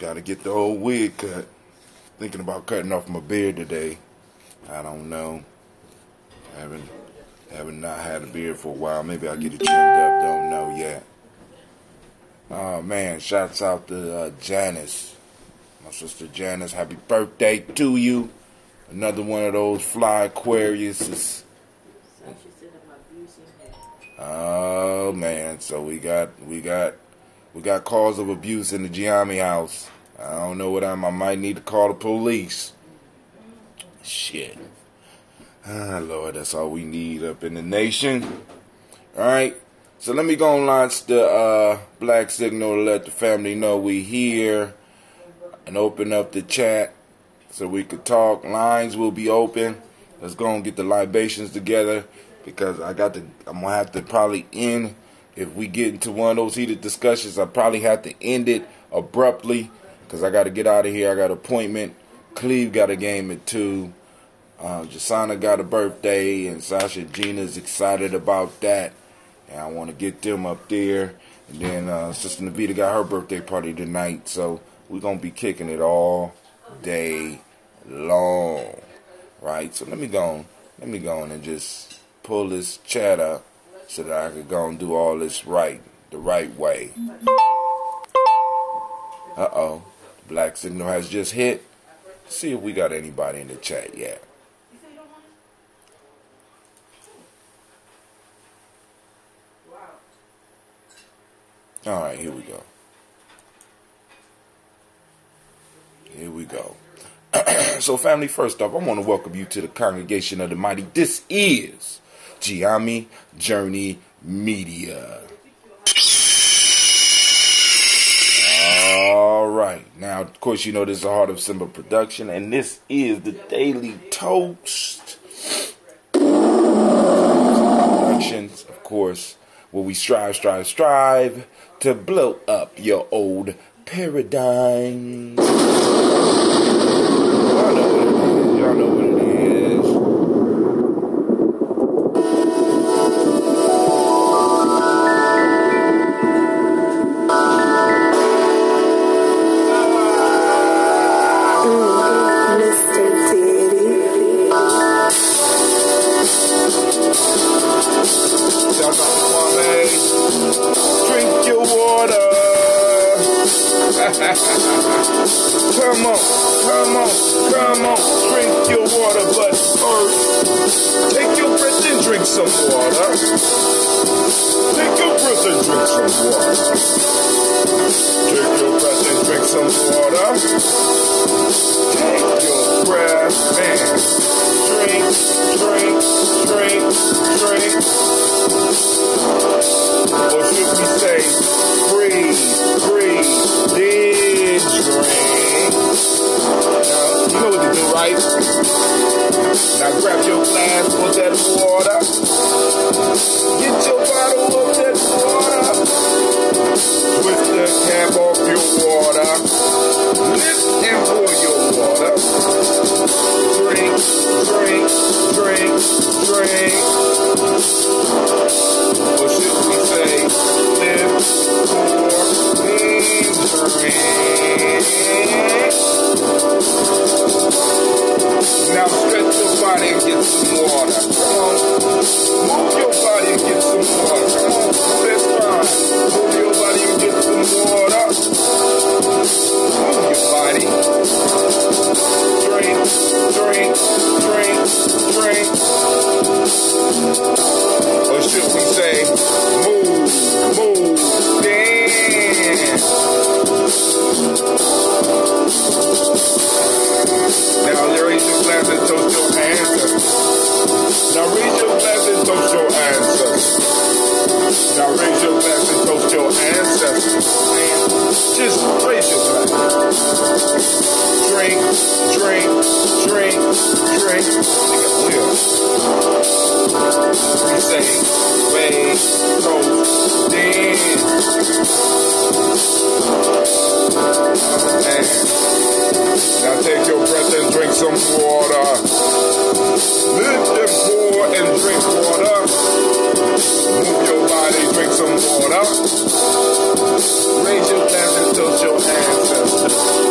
Gotta get the old wig cut. Thinking about cutting off my beard today. I don't know. Haven't not had a beard for a while. Maybe I'll get it trimmed up. Don't know yet. Oh man, shouts out to Janice. My sister Janice, happy birthday to you. Another one of those fly Aquariuses. Oh man, so we got calls of abuse in the Giammi house. I don't know what I might need to call the police. Shit. Ah, Lord, that's all we need up in the nation. Alright, so let me go and launch the black signal to let the family know we here and open up the chat so we could talk. Lines will be open. Let's go and get the libations together because I'm gonna have to probably end. If we get into one of those heated discussions, I probably have to end it abruptly because I got to get out of here. I got an appointment. Cleve got a game at 2. Jasana got a birthday, and Sasha Gina's excited about that. And I want to get them up there. And then Sister Navita got her birthday party tonight. So we're going to be kicking it all day long. Right? So let me go on and just pull this chat up so that I could go and do all this the right way. Uh-oh. Black signal has just hit. See if we got anybody in the chat yet. Alright, here we go. Here we go. So family, first off, I want to welcome you to the congregation of the mighty. This is Giammi Journey Media. Alright, now of course you know this is a Heart of Simba production, and this is the Daily Toast Productions, of course, where we strive to blow up your old paradigms. Y'all know what it is. Drink your water. Come on, drink your water, but first, take your breath and drink some water. Take your breath and drink some water. Take your breath and drink some water. Take your breath and drink. Or should we say, breathe, then drink. Now, you know what to do, right? Now grab your glass of that water. Get your bottle of that water. Twist the cap off your water. Lift and pour your water. Drink. Or should we say, lift, pour, and drink. Now stretch your body and get some water. Come on. Move your body and get some water. Come on. That's fine. Move your body and get some water. Move your body. Drink. Or should we say, move, dance. Now raise your glass and toast your ancestors. Now raise your glass and toast your ancestors. Now raise your glass and toast your ancestors. Just raise your glass. Drink. We say, raise, toast, dance. Now take your breath and drink some water. Lift and pour and drink water. Move your body, drink some water. Raise your glass and toast your ancestors.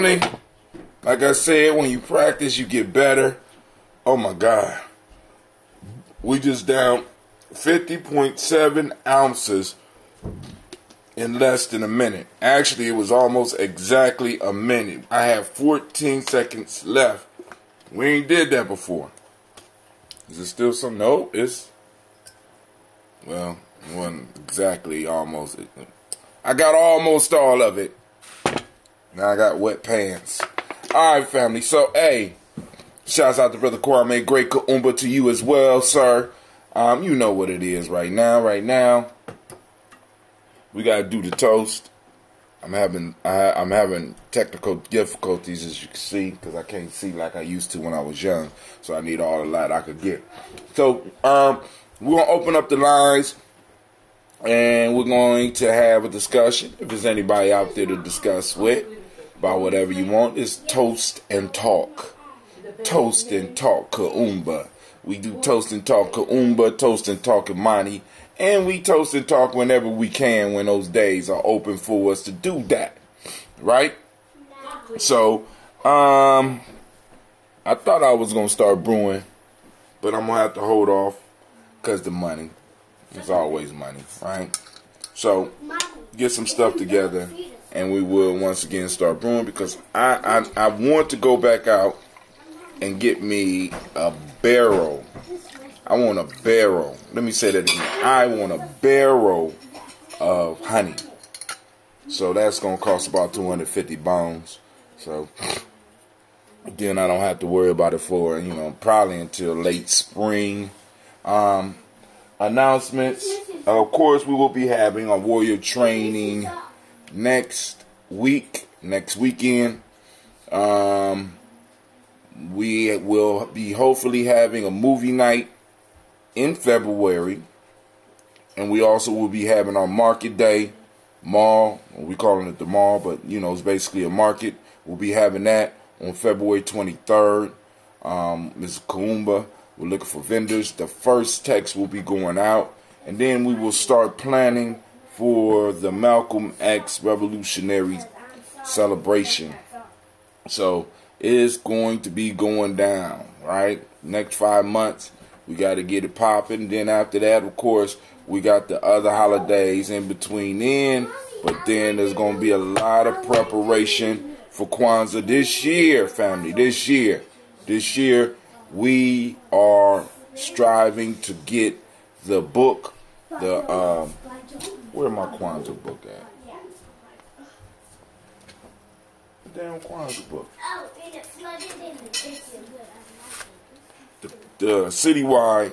family, like I said, when you practice, you get better. Oh my God. We just down 50.7 ounces in less than a minute. Actually, it was almost exactly a minute. I have 14 seconds left. We ain't did that before. Is it still some? No, it's, well, it wasn't exactly almost. I got almost all of it. Now I got wet pants. Alright, family. So, hey, shouts out to Brother Kwame. Great Kuumba to you as well, sir. You know what it is right now. Right now, we gotta do the toast. I'm having technical difficulties, as you can see, because I can't see like I used to when I was young. So I need all the light I could get. So we're gonna open up the lines, and we're going to have a discussion. If there's anybody out there to discuss with about whatever you want, it's toast and talk. Toast and talk Kuumba. We do toast and talk Kuumba, toast and talk Imani, and we toast and talk whenever we can when those days are open for us to do that. Right? So, I thought I was going to start brewing, but I'm going to have to hold off because the money. It's always money, right? So, get some stuff together, and we will once again start brewing, because I want to go back out and get me a barrel. I want a barrel. Let me say that again. I want a barrel of honey. So that's going to cost about 250 bones. So then I don't have to worry about it for, probably until late spring. Announcements. Of course, we will be having a warrior training next weekend. We will be hopefully having a movie night in February. And we also will be having our market day mall. We're calling it the mall, but it's basically a market. We'll be having that on February 23rd. Ms. Kuumba, we're looking for vendors. The first text will be going out. And then we will start planning for the Malcolm X Revolutionary celebration. So it's going to be going down, right? Next 5 months, we got to get it popping. Then after that, of course, we got the other holidays in between then. But then there's going to be a lot of preparation for Kwanzaa this year, family. This year, we are striving to get the book, where my Kwanzaa book at? The damn Kwanzaa book. The citywide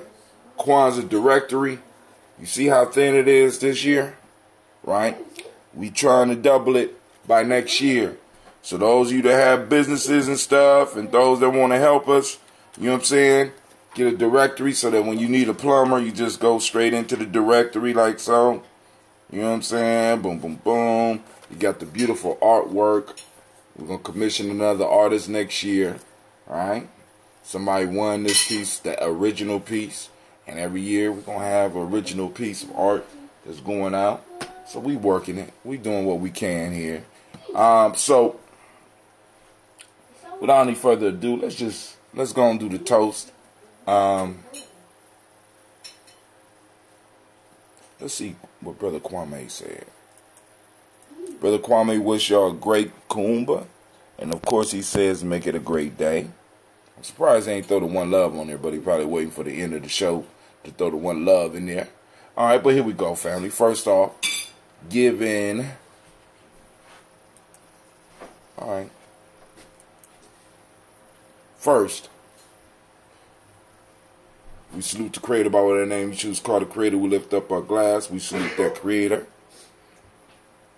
Kwanzaa directory. You see how thin it is this year, right? We trying to double it by next year. So those of you that have businesses and stuff, and those that want to help us, you know what I'm saying? Get a directory so that when you need a plumber, you just go straight into the directory like so. You know what I'm saying? Boom, boom, boom. You got the beautiful artwork. We're going to commission another artist next year. All right? Somebody won this piece, the original piece. And every year we're going to have an original piece of art that's going out. So we working it. We doing what we can here. So without any further ado, let's go and do the toast. Let's see what Brother Kwame said. Brother Kwame wish y'all a great Kuumba. And of course he says make it a great day. I'm surprised he ain't throw the one love on there, but he probably waiting for the end of the show to throw the one love in there. Alright, but here we go, family. First off, Alright. First, we salute the creator by whatever name you choose to call the creator. We lift up our glass. We salute that creator.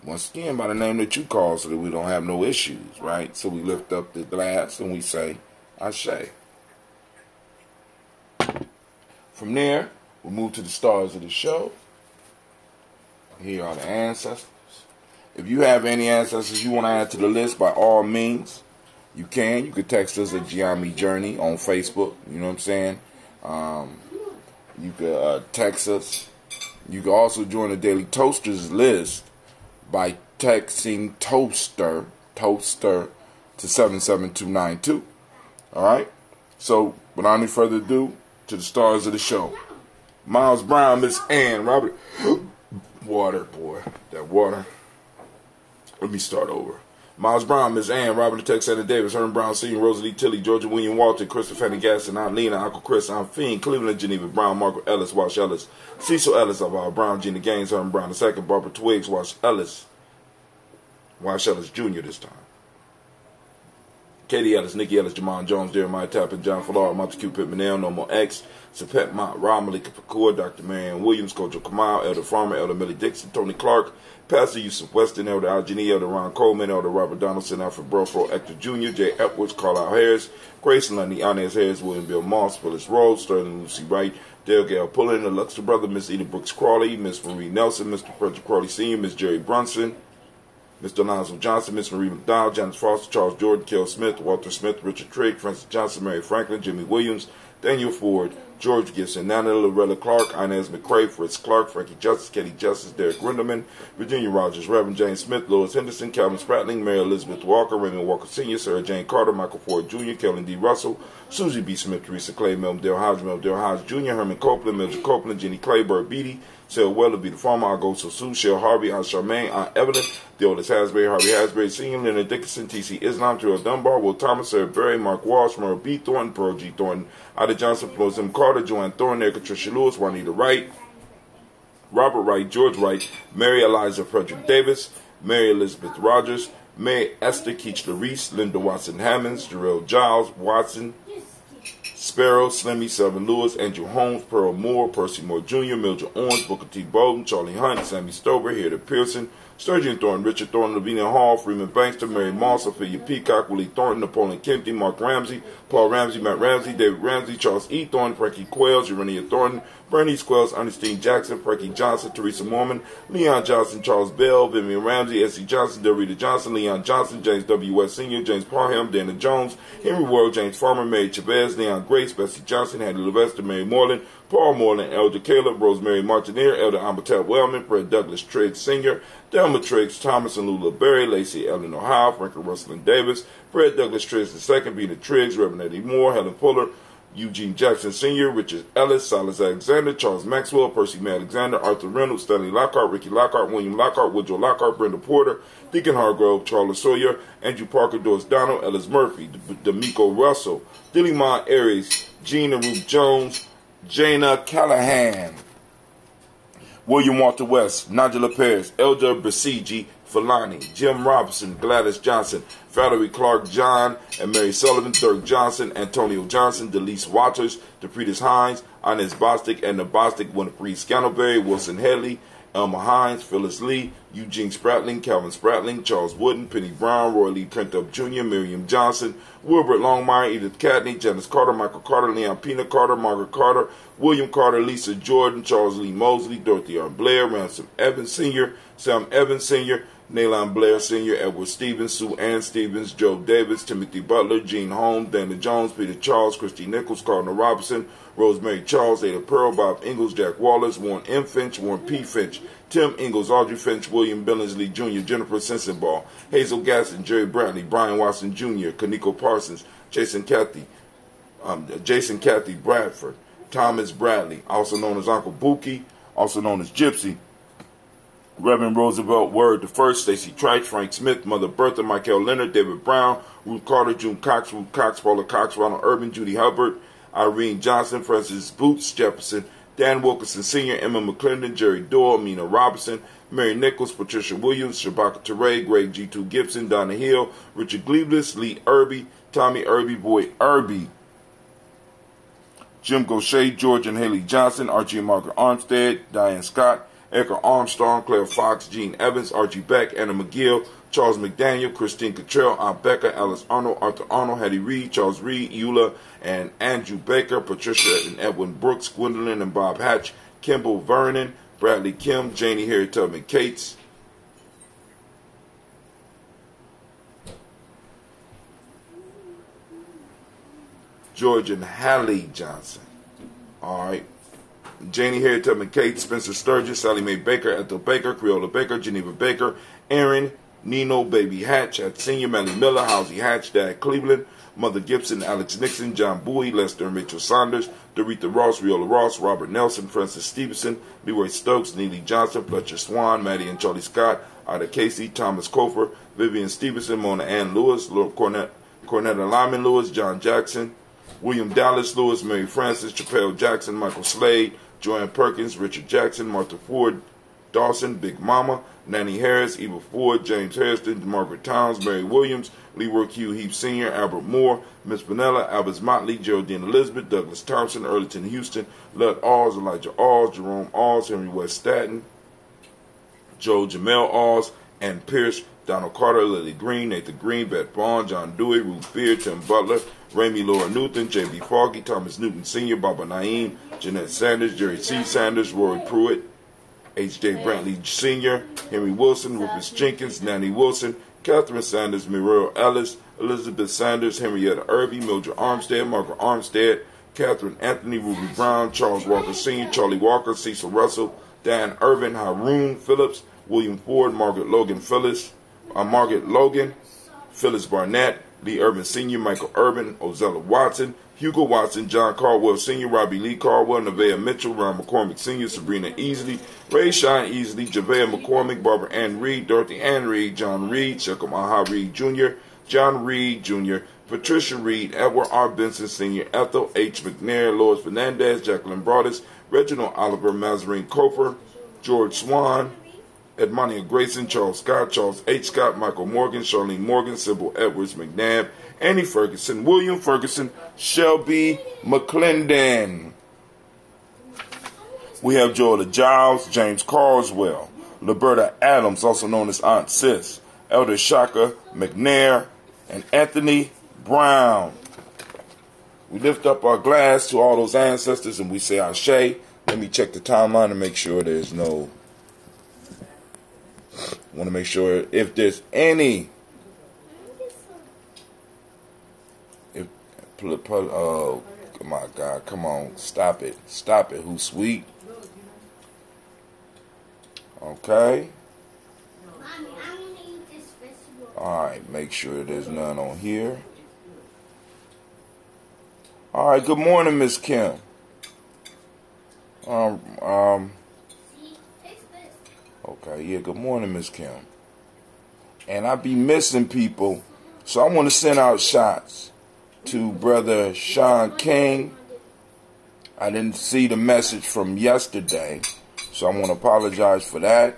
Once again, by the name that you call, so that we don't have no issues, right? So we lift up the glass and we say, Ashe. From there, we move to the stars of the show. Here are the ancestors. If you have any ancestors you want to add to the list, by all means, you can. You can text us at Giami Journey on Facebook. You know what I'm saying? You can text us. You can also join the Daily Toasters list by texting Toaster to 77292. All right. So without any further ado, to the stars of the show. Miles Brown, Miss Ann, Robert. Water, boy. That water. Let me start over. Miles Brown, Miss Ann, Robert the Texana Davis, Herman Brown Sr., Rosalie Tilly, Georgia William Walton, Christopher Fanny Gaston, Aunt Lena, Uncle Chris, Aunt Fiend, Cleveland Geneva Brown, Margaret Ellis, Wash Ellis, Cecil Ellis, Alvaro Brown, Gina Gaines, Herman Brown II, Barbara Twiggs, Wash Ellis Jr. this time. Katie Ellis, Nikki Ellis, Jamon Jones, Jeremiah Tappan, John Fallar, Montecue Pittman, No More X, Sapet Mott, Rob Malika Pakur, Dr. Marianne Williams, Coach Kamal, Elder Farmer, Elder Millie Dixon, Tony Clark, Pastor Yusuf Weston, Elder Algenie, Elder Ron Coleman, Elder Robert Donaldson, Alfred Brofro, Hector Jr., Jay Edwards, Carlisle Harris, Grace Lundy, Inez Harris, William Bill Moss, Phyllis Rhodes, Sterling Lucy Wright, Dale Gale Pullen, the Luxor Brother, Miss Edith Brooks Crawley, Miss Marie Nelson, Mr. Frederick Crawley Sr., Miss Jerry Brunson, Mr. Alonzo Johnson, Miss Marie McDowell, Janice Foster, Charles Jordan, Kel Smith, Walter Smith, Richard Trigg, Francis Johnson, Mary Franklin, Jimmy Williams, Daniel Ford, George Gibson, Nana Loretta Clark, Inez McCrae, Fritz Clark, Frankie Justice, Katie Justice, Derek Grinderman, Virginia Rogers, Reverend James Smith, Lois Henderson, Calvin Spratling, Mary Elizabeth Walker, Raymond Walker Sr., Sarah Jane Carter, Michael Ford Jr., Kellen D. Russell, Susie B. Smith, Teresa Clay, Dale Hodge Jr., Herman Copeland, Mildred Copeland, Jenny Clay, Bird Beatty, Sarah Weatherby, the farmer, I'll go so Sue, Shell Harvey, Aunt Charmaine, Aunt Evelyn, the oldest Hasbury, Harvey Hasbury, Senior, Leonard Dickinson, T.C. Islam, Terrell Dunbar, Will Thomas, Sarah Berry, Mark Walsh, Merle B. Thornton, Pearl G. Thornton, Ida Johnson, Flores M. Carter, Joanne Thornton, Erica Tricia Lewis, Juanita Wright, Robert Wright, George Wright, Mary Eliza Frederick Davis, Mary Elizabeth Rogers, Mary Esther Keach Larice, Linda Watson Hammonds, Jarrell Giles, Watson, Sparrow, Slimmy, Selvin Lewis, Andrew Holmes, Pearl Moore, Percy Moore Jr., Mildred Owens, Booker T. Bowden, Charlie Hunt, Sammy Stover, Hilda Pearson, Sturgeon Thornton, Richard Thornton, Lavinia Hall, Freeman Bankster, Mary Moss, Ophelia Peacock, Willie Thornton, Napoleon Kempty, Mark Ramsey, Paul Ramsey, Matt Ramsey, David Ramsey, Charles E. Thornton, Frankie Quells, Urania Thornton, Bernice Quells, Ernestine Jackson, Frankie Johnson, Teresa Mormon, Leon Johnson, Charles Bell, Vivian Ramsey, S.C. Johnson, Dorita Johnson, Leon Johnson, James W. West Sr., James Parham, Dana Jones, Henry World, James Farmer, Mary Chavez, Leon Grace, Bessie Johnson, Hattie Levester, Mary Moreland, Paul Moreland, Elder Caleb, Rosemary Martineer, Elder Amatat Wellman, Fred Douglas Triggs Sr., Delma Triggs, Thomas and Lula Berry, Lacey Ellen Ohio, Franklin Russell Davis, Fred Douglas Triggs II, Vina Triggs, Reverend Eddie Moore, Helen Fuller, Eugene Jackson Sr., Richard Ellis, Silas Alexander, Charles Maxwell, Percy May Alexander, Arthur Reynolds, Stanley Lockhart, Ricky Lockhart, William Lockhart, Woodrow Lockhart, Brenda Porter, Deacon Hargrove, Charles Sawyer, Andrew Parker, Doris Donald, Ellis Murphy, D'Amico Russell, Dillimon Aries, Gina Ruth Jones, Jana Callahan, William Walter West, Nigella Paris, Elder Basiji, Falani, Jim Robinson, Gladys Johnson, Valerie Clark John and Mary Sullivan, Dirk Johnson, Antonio Johnson, Delise Waters, Depretis Hines, Inez Bostic, Edna Bostic, Winifred Scantleberry, Wilson Headley, Elma Hines, Phyllis Lee, Eugene Spratling, Calvin Spratling, Charles Wooden, Penny Brown, Roy Lee Trentup Jr., Miriam Johnson, Wilbert Longmire, Edith Catney, Janice Carter, Michael Carter, Leon Pina Carter, Margaret Carter, William Carter, Lisa Jordan, Charles Lee Mosley, Dorothy R. Blair, Ransom Evans Sr., Sam Evans Sr., Nayland Blair Sr., Edward Stevens, Sue Ann Stevens, Joe Davis, Timothy Butler, Gene Holmes, Dana Jones, Peter Charles, Christy Nichols, Cardinal Robinson, Rosemary Charles, Ada Pearl, Bob Ingalls, Jack Wallace, Warren M. Finch, Warren P. Finch, Tim Ingalls, Audrey Finch, William Billingsley Jr., Jennifer Sensenball, Hazel Gaston, Jerry Brantley, Brian Watson Jr., Kaniko Parsons, Jason Cathy Bradford, Thomas Bradley, also known as Uncle Buki, also known as Gypsy, Reverend Roosevelt Word the First, Stacey Trice, Frank Smith, Mother Bertha, Michael Leonard, David Brown, Ruth Carter, June Cox, Ruth Cox, Paula Cox, Ronald Urban, Judy Hubbard, Irene Johnson, Francis Boots Jefferson, Dan Wilkinson Sr., Emma McClendon, Jerry Doyle, Mina Robinson, Mary Nichols, Patricia Williams, Shabaka Teray, Greg G2 Gibson, Donna Hill, Richard Gleeblis, Lee Irby, Tommy Irby, Boy Irby, Jim Gaucher, George and Haley Johnson, Archie and Margaret Armstead, Diane Scott, Edgar Armstrong, Claire Fox, Gene Evans, Archie Beck, Anna McGill, Charles McDaniel, Christine Cottrell, Aunt Becca, Alice Arnold, Arthur Arnold, Hattie Reed, Charles Reed, Eula and Andrew Baker, Patricia and Edwin Brooks, Gwendolyn and Bob Hatch, Kimball Vernon, Bradley Kim, Janie Harry Tubman Cates, George and Hallie Johnson. All right. Janie Harry Tubman Cates, Spencer Sturgis, Sally Mae Baker, Ethel Baker, Creola Baker, Geneva Baker, Aaron Nino, Baby Hatch, at Senior, Melly Miller, Housie Hatch, Dad Cleveland, Mother Gibson, Alex Nixon, John Bowie, Lester and Rachel Saunders, Doretha Ross, Riola Ross, Robert Nelson, Francis Stevenson, Leroy Stokes, Neely Johnson, Fletcher Swan, Maddie and Charlie Scott, Ida Casey, Thomas Kofer, Vivian Stevenson, Mona Ann Lewis, Lord Cornetta Lyman Lewis, John Jackson, William Dallas Lewis, Mary Francis, Chappelle Jackson, Michael Slade, Joanne Perkins, Richard Jackson, Martha Ford, Dawson, Big Mama, Nanny Harris, Eva Ford, James Harrison, Margaret Towns, Mary Williams, Leroy Q. Heap Sr., Albert Moore, Miss Vanilla, Albert Motley, Geraldine Elizabeth, Douglas Thompson, Earlington Houston, Lud Alls, Elijah Alls, Jerome Alls, Henry West Staten, Joe Jamel Alls, Ann Pierce, Donald Carter, Lily Green, Nathan Green, Beth Bond, John Dewey, Ruth Beard, Tim Butler, Ramey Laura Newton, J.B. Foggy, Thomas Newton Sr., Baba Naeem, Jeanette Sanders, Jerry C. Sanders, Rory Pruitt, H.J. Brantley Sr., Henry Wilson, Rufus Jenkins, Nanny Wilson, Catherine Sanders, Muriel Ellis, Elizabeth Sanders, Henrietta Irby, Mildred Armstead, Margaret Armstead, Catherine Anthony, Ruby Brown, Charles Walker Sr., Charlie Walker, Cecil Russell, Dan Irvin, Haroon Phillips, William Ford, Margaret Logan, Phyllis Barnett, Lee Urban Sr., Michael Urban, Ozella Watson, Hugo Watson, John Caldwell Sr., Robbie Lee Caldwell, Nevaeh Mitchell, Ron McCormick Sr., Sabrina Easley, Ray Shine Easley, Javea McCormick, Barbara Ann Reed, Dorothy Ann Reed, John Reed, Shekham Aha Reed Jr., John Reed Jr., Patricia Reed, Edward R. Benson Sr., Ethel H. McNair, Lois Fernandez, Jacqueline Broadus, Reginald Oliver, Mazarine Cofer, George Swan, Edmonia Grayson, Charles Scott, Charles H. Scott, Michael Morgan, Charlene Morgan, Sybil Edwards McNabb, Annie Ferguson, William Ferguson, Shelby McClendon. We have Joella Giles, James Carswell, Liberta Adams, also known as Aunt Sis, Elder Shaka McNair, and Anthony Brown. We lift up our glass to all those ancestors and we say Ashe. Let me check the timeline to make sure there's no... I want to make sure if there's any... Oh, my God, come on, stop it. Stop it, who's sweet? Okay. Alright, make sure there's none on here. Alright, good morning, Miss Kim. Okay, yeah, good morning, Miss Kim. And I be missing people, so I want to send out shots to Brother Sean King. I didn't see the message from yesterday, so I want to apologize for that.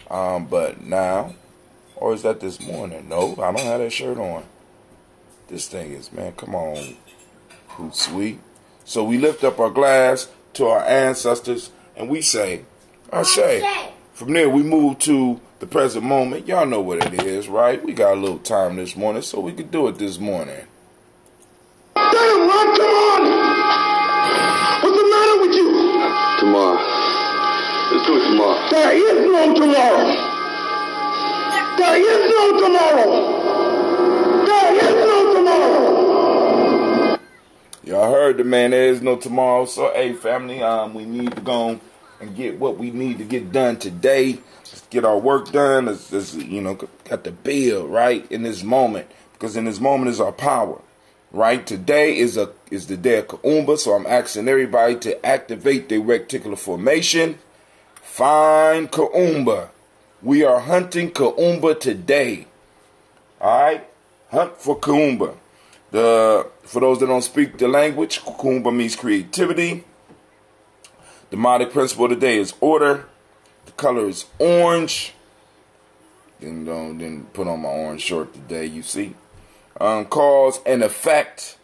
But now, or is that this morning? No, I don't have that shirt on. This thing is, man, come on, who's sweet. So we lift up our glass to our ancestors, and we say, Ashe. From there, we move to the present moment. Y'all know what it is, right? We got a little time this morning, so we could do it this morning. Damn, Ron, come on! What's the matter with you? Tomorrow. Let's do it tomorrow. There is no tomorrow. There is no tomorrow. There is no tomorrow. Y'all heard the man, there is no tomorrow. So, hey, family, we need to go and get what we need to get done today. Let's get our work done. Let's got to build, right, in this moment. Because in this moment is our power. Right, today is the day of Kuumba, so I'm asking everybody to activate their reticular formation. Find Kuumba. We are hunting Kuumba today. All right, hunt for Kuumba. For those that don't speak the language, Kuumba means creativity. The demonic principle today is order. The color is orange. Didn't put on my orange shirt today. You see. Cause and effect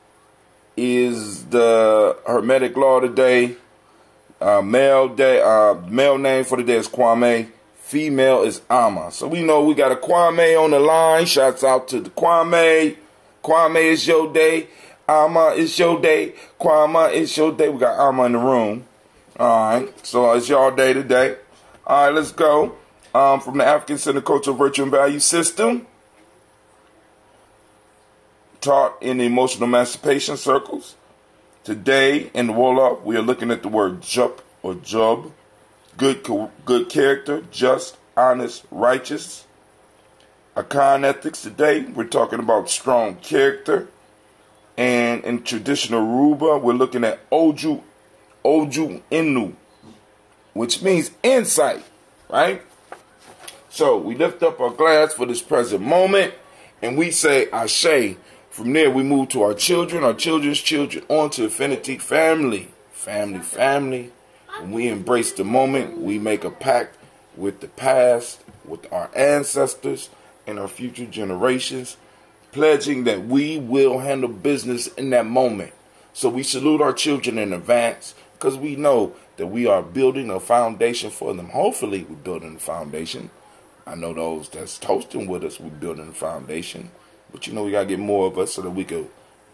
is the Hermetic law today. Male name for the day is Kwame. Female is Ama. So we know we got a Kwame on the line. Shouts out to the Kwame. Kwame is your day. Ama is your day. Kwame is your day. We got Ama in the room. Alright. So it's y'all day today. Alright, let's go. From the African Center Cultural Virtue and Value System. Taught in the emotional emancipation circles. Today in the Wolof, we are looking at the word jup or jub. Good character, just, honest, righteous. Akan ethics today. We're talking about strong character. And in traditional Yoruba, we're looking at Oju Inu, which means insight, right? So we lift up our glass for this present moment, and we say Ashe. From there, we move to our children, our children's children, on to infinity, family. When we embrace the moment, we make a pact with the past, with our ancestors, and our future generations, pledging that we will handle business in that moment. So we salute our children in advance, because we know that we are building a foundation for them. Hopefully, we're building a foundation. I know those that's toasting with us, we're building a foundation. But you know, we got to get more of us so that we can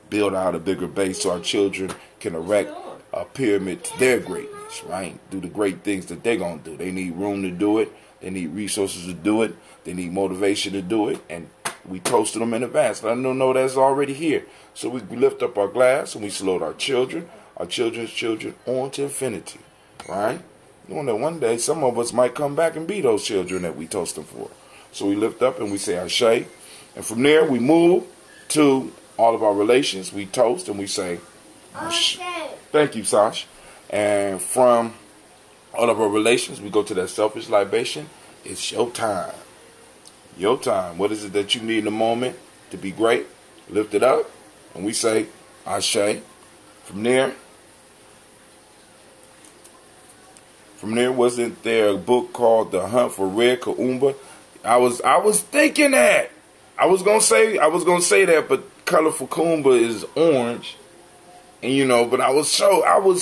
build out a bigger base so our children can erect a pyramid to their greatness, right? Do the great things that they're going to do. They need room to do it. They need resources to do it. They need motivation to do it. And we toasted them in advance. Let them know that's already here. So we lift up our glass and we salute our children, our children's children, on to infinity, right? You know that one day some of us might come back and be those children that we toast them for. So we lift up and we say Ashe. And from there, we move to all of our relations. We toast and we say, Okay. Thank you, Sash. And from all of our relations, we go to that selfish libation. It's your time. Your time. What is it that you need in the moment to be great? Lift it up. And we say, Ashe. From there, wasn't there a book called The Hunt for Red Kuumba? I was thinking that. I was gonna say that, but colorful Kuumba is orange, and you know. But I was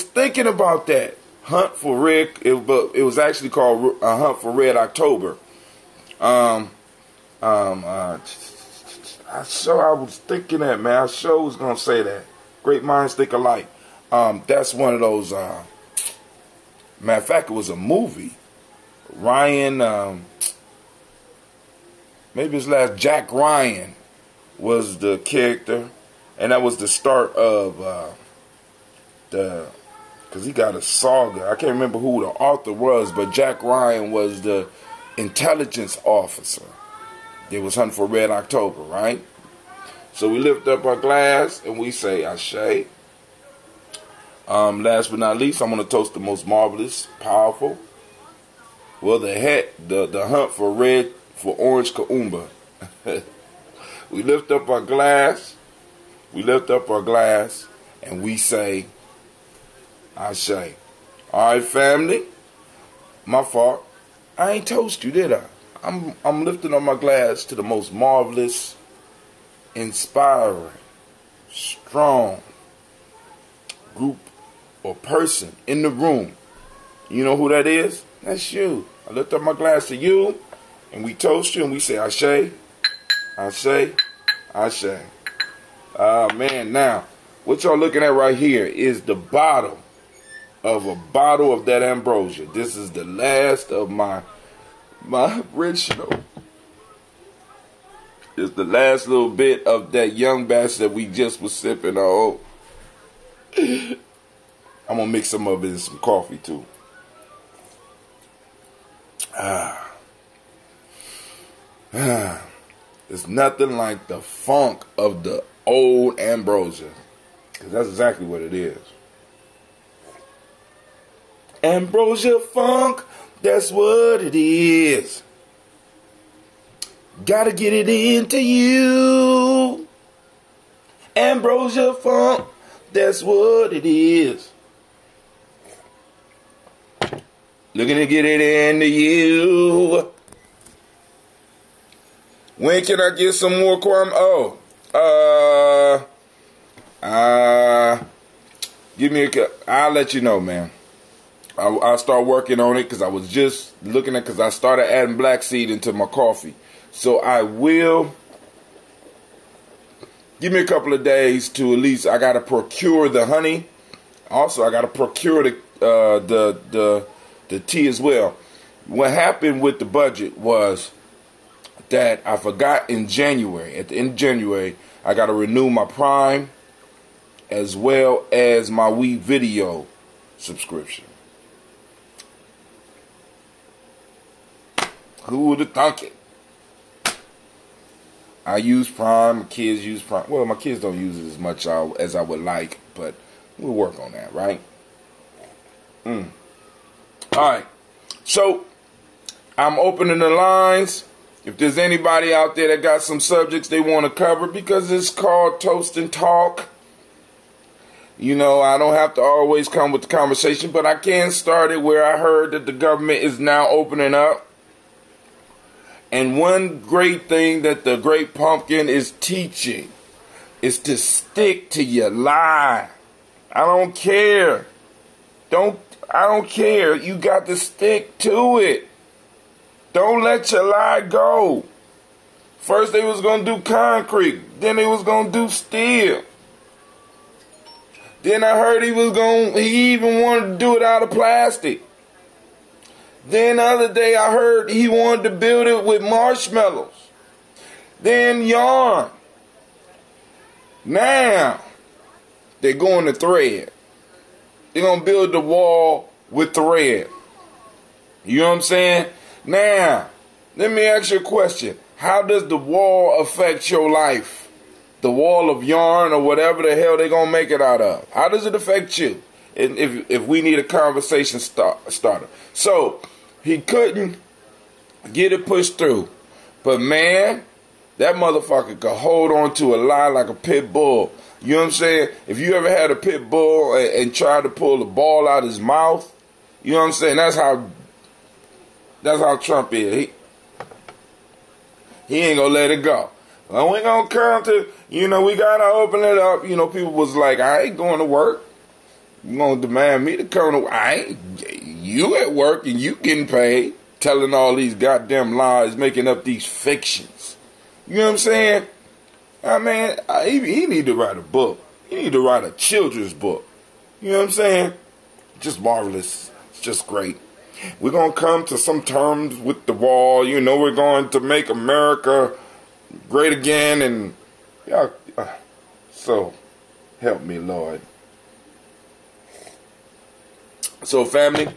thinking about that Hunt for Red. But it was actually called Hunt for Red October. I was thinking that, man. I sure was gonna say that. Great minds think alike. That's one of those. Matter of fact, it was a movie. Ryan. Maybe his last, Jack Ryan was the character, and that was the start of because he got a saga. I can't remember who the author was, but Jack Ryan was the intelligence officer. It was Hunt for Red October, right? So we lift up our glass and we say Ashe. Last but not least, I'm going to toast the most marvelous, powerful, well, the Hunt for Red. For Orange Kuumba. We lift up our glass. And we say, Ashe. Alright, family. My fault. I ain't toast you, did I? I'm lifting up my glass to the most marvelous, inspiring, strong group or person in the room. You know who that is? That's you. I lift up my glass to you. And we toast you and we say Ashe, Ashe, Ashe. Man, now, what y'all looking at right here is the bottom of a bottle of that ambrosia. This is the last of my original. It's the last little bit of that young batch that we just was sipping on. I'm going to mix some of it in some coffee too. It's nothing like the funk of the old ambrosia. Because that's exactly what it is. Ambrosia funk, that's what it is. Gotta get it into you. Ambrosia funk, that's what it is. Looking to get it into you. When can I get some more Kwame? Give me I'll let you know, man. I'll start working on it because I was just looking at, because I started adding black seed into my coffee. So I will. Give me a couple of days to at least, I got to procure the honey. Also, I got to procure the tea as well. What happened with the budget was that I forgot in January. At the end of January, I got to renew my Prime as well as my Wii Video subscription. Who would have thunk it? I use Prime. My kids use Prime. Well, my kids don't use it as much as I would like, but we'll work on that, right? All right. So, I'm opening the lines. If there's anybody out there that got some subjects they want to cover, because it's called Toast and Talk. You know, I don't have to always come with the conversation, but I can start it where I heard that the government is now opening up. And one great thing that the Great Pumpkin is teaching is to stick to your lie. I don't care. I don't care. You got to stick to it. Don't let your lie go. First they was going to do concrete. Then they was going to do steel. Then I heard he even wanted to do it out of plastic. Then the other day I heard he wanted to build it with marshmallows. Then yarn. Now, they're going to thread. They're going to build the wall with thread. You know what I'm saying? Now, let me ask you a question. How does the wall affect your life? The wall of yarn or whatever the hell they're going to make it out of. How does it affect you? If we need a conversation starter. So, he couldn't get it pushed through. But man, that motherfucker could hold on to a lie like a pit bull. You know what I'm saying? If you ever had a pit bull and tried to pull the ball out of his mouth, you know what I'm saying? That's how Trump is. He ain't gonna let it go. Well, we gonna come to, we gotta open it up. People was like, I ain't going to work. You gonna demand me to come to work? You at work and you getting paid, telling all these goddamn lies, making up these fictions. You know what I'm saying? I mean, he need to write a book. He need to write a children's book. You know what I'm saying? Just marvelous. It's just great. We're going to come to some terms with the wall. We're going to make America great again. And so help me, Lord. So, family,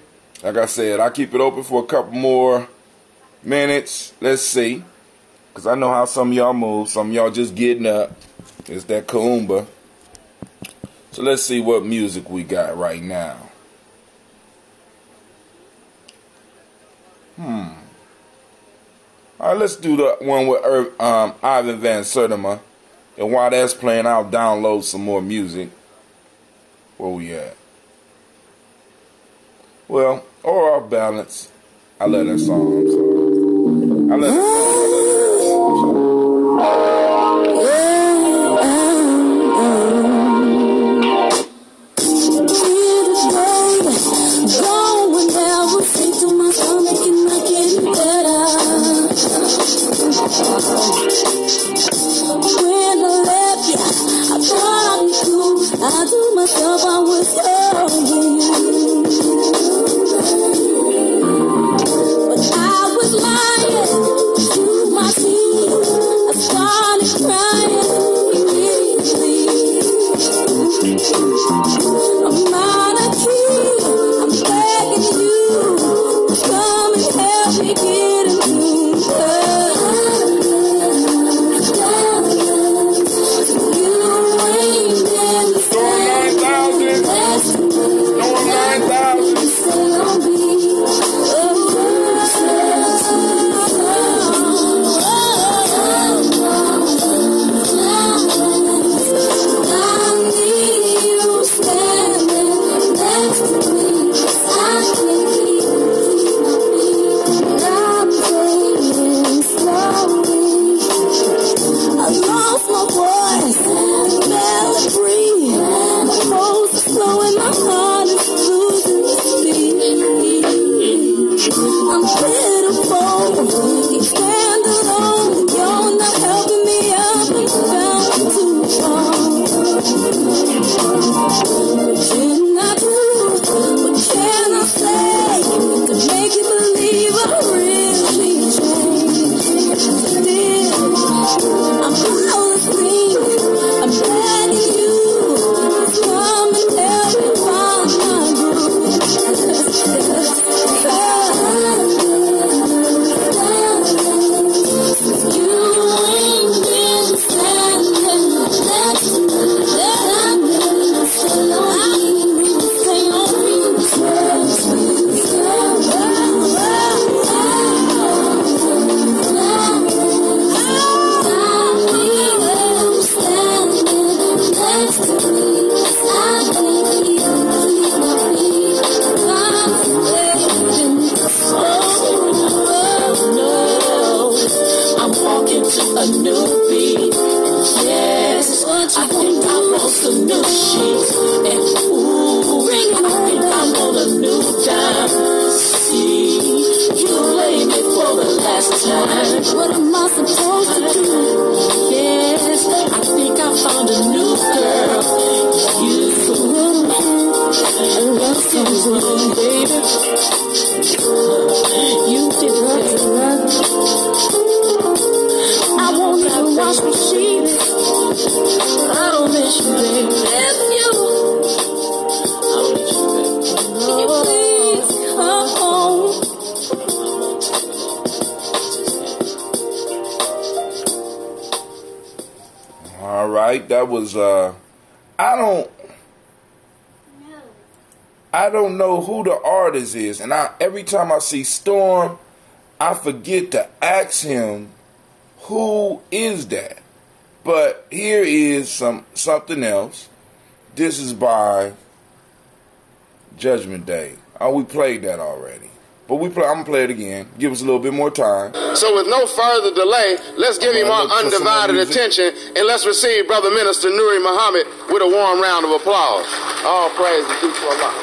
like I said, I keep it open for a couple more minutes. Let's see. Because I know how some of y'all move. Some of y'all just getting up. It's that Kuumba. So let's see what music we got right now. All right, let's do the one with Ivan Van Sertima. And while that's playing, I'll download some more music. Where we at? Well, or I'll balance. I love that song. I'm sorry. I love that song. I told myself I was loving you, but I was lying to myself. I started crying immediately. I'm not a kid, I'm begging you to come and help me get into love. You ain't been the same. some new sheets. And ooh, I think I'm on a new time. See, you played me for the last time. What am I supposed to do? Yes, I think I found a new girl. You, I love someone, baby. You did right. I won't even wash my sheets. I don't miss you, baby. Miss you. I don't miss you, baby. Can you please come home? All right, that was I don't know who the artist is, and every time I see Storm, I forget to ask him who is that. But here is something else. This is by Judgment Day. Oh, we played that already. But I'm going to play it again. Give us a little bit more time. So with no further delay, let's give him our undivided attention, and let's receive Brother Minister Nuri Muhammad with a warm round of applause. All praise be to Allah.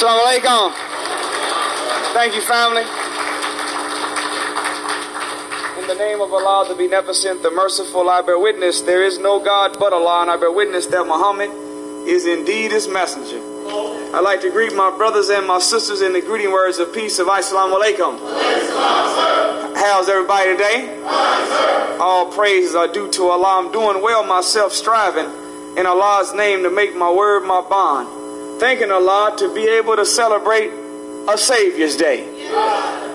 Assalamu alaikum. Thank you, family. In the name of Allah, the Beneficent, the Merciful, I bear witness there is no God but Allah, and I bear witness that Muhammad is indeed his messenger. I'd like to greet my brothers and my sisters in the greeting words of peace of Assalamu alaikum. How's everybody today? All praises are due to Allah. I'm doing well myself, striving in Allah's name to make my word my bond. Thanking Allah to be able to celebrate a Savior's Day.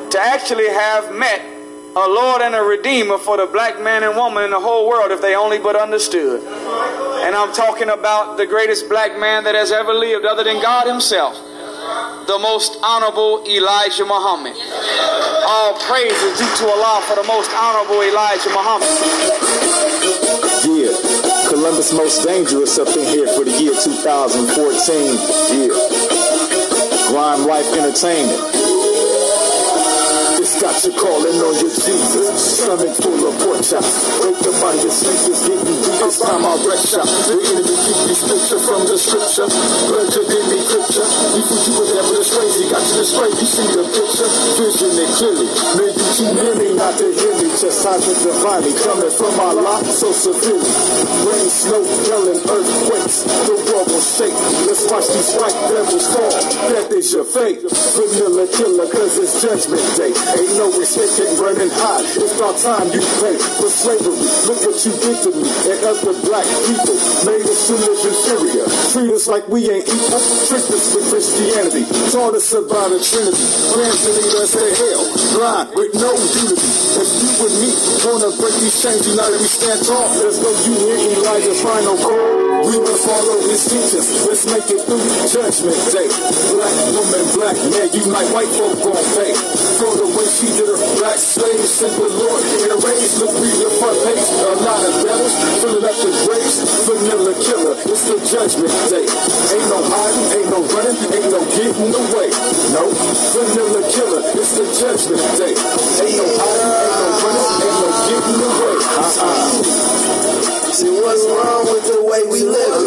To actually have met a Lord and a Redeemer for the black man and woman in the whole world if they only but understood. And I'm talking about the greatest black man that has ever lived other than God himself. The most honorable Elijah Muhammad. All praise is due to Allah for the most honorable Elijah Muhammad. Yeah, Columbus most dangerous up in here for the year 2014. Yeah, Grime Life Entertainment. It's got you calling on your Jesus. Stomach full of pork chops. Wake the body to sleep is getting deep. It's time I'll wreck shop. The enemy keep me scripture from the scripture. Pleasure in the scripture. You think you were never this crazy. Got you this way. You see the picture. Vision it clearly. Maybe too many not to hear me. Just time to divinely coming from my lot so severely. Rain, snow, hell, and earthquakes. The world will shake. Let's watch these white devils fall. That is your fate. Vanilla killer, cause it's judgment day. Ain't no respect, ain't running high. It's about time you pay for slavery. Look what you did to me and other black people. Made us to live inferior. Treat us like we ain't equal. Tricked us with Christianity. Taught us about a Trinity. Plans to lead us to hell. Blind with no unity. If you and me wanna break these chains, united we stand tall. There's no union. Elijah's final call. We must follow his teachings. Let's make it through Judgment Day. Black woman, black man, unite. White folk gon' pay. For the way she did her black slaves, simple Lord in a race. Look, read the front page. A lot of devils filling up the graves. Vanilla killer, it's the Judgment Day. Ain't no hiding, ain't no running, ain't no getting away. No, vanilla killer, it's the Judgment Day. Ain't no hiding, ain't no running, ain't no getting away. See what's wrong with the way we live?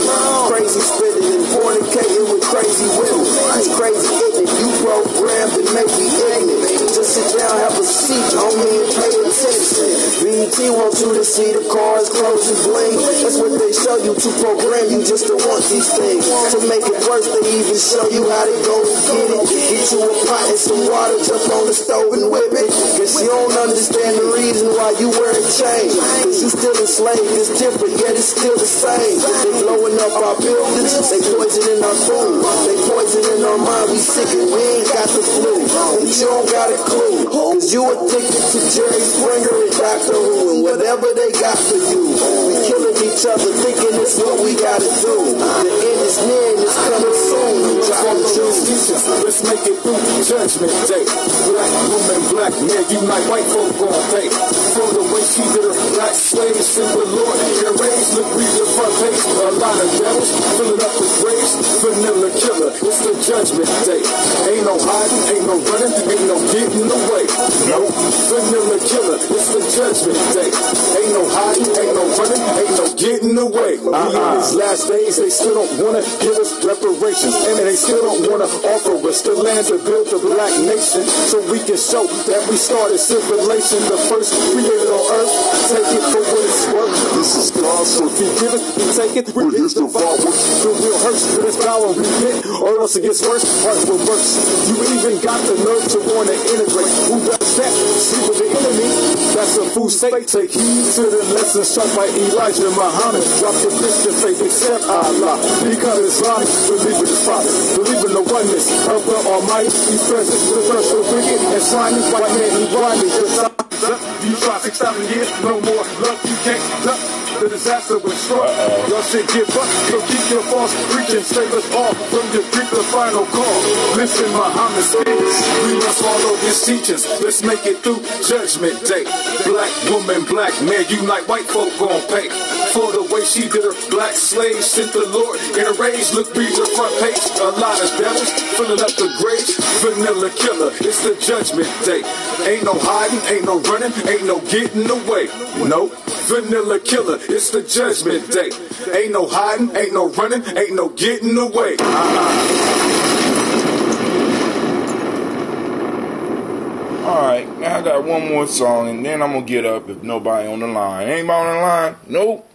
Crazy spitting and fornicating with crazy women. It's crazy ignorant. You programmed and make me ignorant. Just sit down, have a seat, homie, and pay attention. BET wants you to see the cars, clothes, and bling. That's what they show you to program you just to want these things. To make it worse, they even show you how to go and get it. Get you a pot and some water, jump on the stove and whip it. Cause you don't understand the reason why you wearing chains. Cause you still enslaved, it's different, yet it's still the same. They blowing up our buildings, they poisoning our food. They poisoning our mind, we sick and we ain't got the flu. And you don't got a clue, cause you addicted to Jerry Springer and Dr. Who and whatever they got for you. We killing each other thinking it's what we gotta do. The end is near and it's coming soon. Let's make it through Judgment Day. Black woman, black man, unite. White folk gon' pay. For the way she did her black slaves, simple Lord in a race. Look, read the front page. A lot of devils filling up the graves. Vanilla killer, killer, it's the judgment day. Ain't no hiding, ain't no running, ain't no getting away. No, vanilla killer, it's the judgment day. Ain't no hiding, ain't no running, ain't no getting away. We in these last days, they still don't wanna give us reparations, and they still don't wanna offer us the land to build the black nation, so we can show that we started civilization, the first created on earth. Take it for what it's worth. This is God, so if we give it, we take it. Here's the power. The real hurts, but it's power we get, or else it gets worse. Hearts will burst. You even got the nerve to want to integrate. Who does that? Sleep with the enemy. That's a fool's state. Take heed to the lessons taught by Elijah Muhammad. Drop the Christian faith, accept Allah. Become Islamic. Believe in the Father. Believe in the oneness of the Almighty. He's present. The first so wicked and slimy. White man, he grimy. You try 6,000 years, no more luck, you can't duck. The disaster was struck. Y'all should give up, so keep your false preaching. Save us all from the Greek, the final call. Listen, Muhammad speaks. We must follow his teachings. Let's make it through Judgment Day. Black woman, black man, unite. White folk gon' pay for the way she did her black slave. Sent the Lord in a rage. Look, read the front page. A lot of devils filling up the graves. Vanilla killer, it's the Judgment Day. Ain't no hiding, ain't no running, ain't no getting away. Nope, vanilla killer, it's the Judgment Day. Ain't no hiding, ain't no running, ain't no getting away. Alright, now I got one more song and then I'm gonna get up if nobody on the line. Anybody on the line? Nope.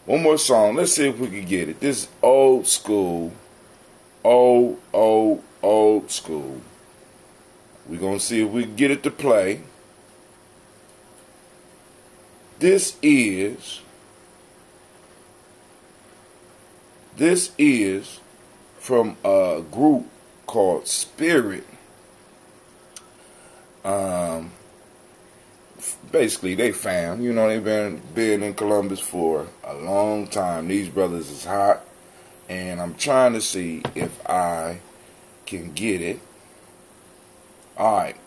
One more song. Let's see if we can get it. This is old school. Old school. We're gonna see if we can get it to play. This is from a group called Spirit. Basically they fam, you know, they've been in Columbus for a long time. These brothers is hot, and I'm trying to see if I can get it. Alright,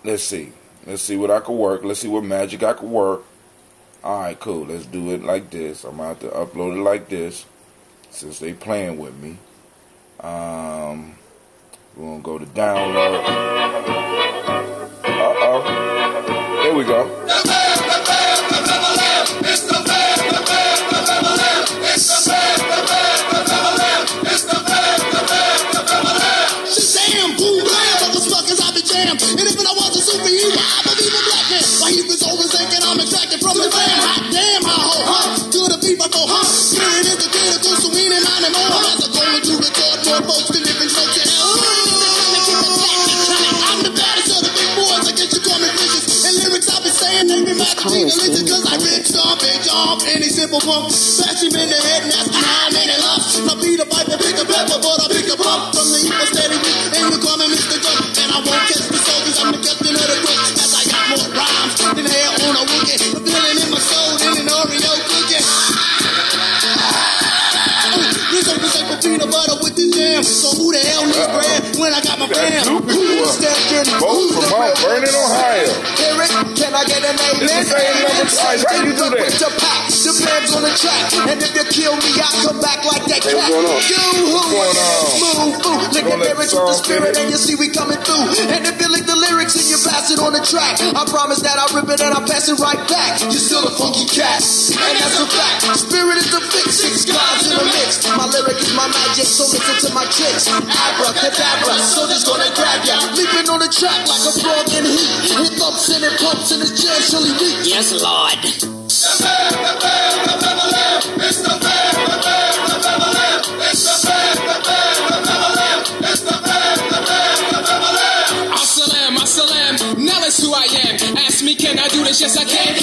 let's see what I can work. Let's see what magic I can work. Alright, cool. Let's do it like this. I'm about to upload it like this, since they playing with me. We're gonna go to download. Here we go. Shazam, boom, blam, motherfuckers, I be jammed. And if I was a superhero, I believe in black man. Why he was always thinking I'm extracted from the fam. Hot damn, how ho, huh? To the people go, huh? Spirit is the critical, so we ain't on more. As I'm going to record more folks to live in folks in hell. I'm the baddest of the big boys, I guess you call me vicious. And lyrics I've been saying, they be mad to be religious. Cause I rip stomp, big jump, any simple pump. Bash him in the head and ask me how many lumps. Now beat a pipe and pick a pepper, but I pick a bump from the evil steady week. And you call me Mr. Gun. And I won't catch the soldiers, I'm the captain of the group. As I got more rhymes than hair on a wicket. The feeling in my soul than an Oreo cookie. This ain't the same for peanut butter with the jam. So who the hell needs bread when I got my fam? Who's stepping? Both from Mount Vernon, Ohio. Eric, can I get an amen? This is the same number twice. How you do that? The band's on the track, and if you kill me, I come back like that cat. What's going on? Lick the lyrics with the spirit, and you see we coming through. And if you lick the lyrics and you pass it on the track, I promise that I'll rip it and I'll pass it right back. You're still a funky cat, and that's a fact. Spirit is the fix, 6 gods in a mix. My lyric is my magic, so listen to my tricks. Abracadabra, so just gonna grab ya. Leaping on the track like a frog in heat. Hit thumps and it pumps and it's jam chili weak. Yes, Lord. Assalam, now that's who I am. Ask me, can I do this? Yes, I can.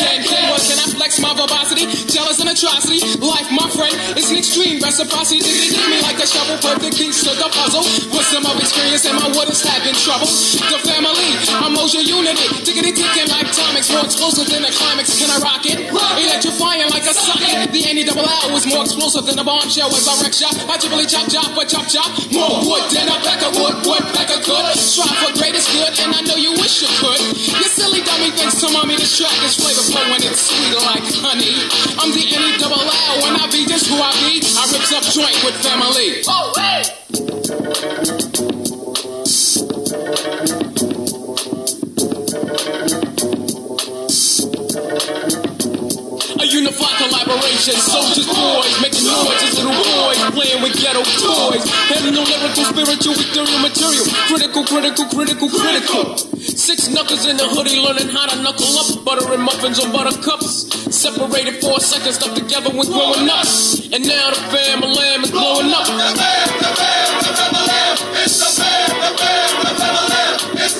What can I flex my verbosity? Jealous and atrocity. Life, my friend, is an extreme reciprocity. Dig me like a shovel, perfect piece of the puzzle. Wisdom of experience and my waters have been trouble. The family, I'm Mojo Unity. Diggity ticking like atomics, more explosive than a climax. Can I rock it? Electrifying like a socket. The N-E-double-L was more explosive than a bombshell. As I wreck shop, I typically chop, but chop. More wood than a peck of wood, peck of good. Strive for greatest good, and I know you wish you could. You silly dummy thinks to mommy this track is flavorful when it's sweet like honey. I'm the N-E-double-L, when I be just who I be. I rips up joint with family. Oh, hey! A unified collaboration, soldiers, boys, making noise as little boys, playing with ghetto toys. Handling lyrical, spiritual, ethereal material. Critical, critical, critical, critical. 6 knuckles in the hoodie, learning how to knuckle up. Buttering muffins on buttercups. Separated 4 seconds, stuck together when growing up. And now the fam of lamb is blowing up. The fam, the fam, the fam of lamb. It's the fam, the fam, the fam of lamb. It's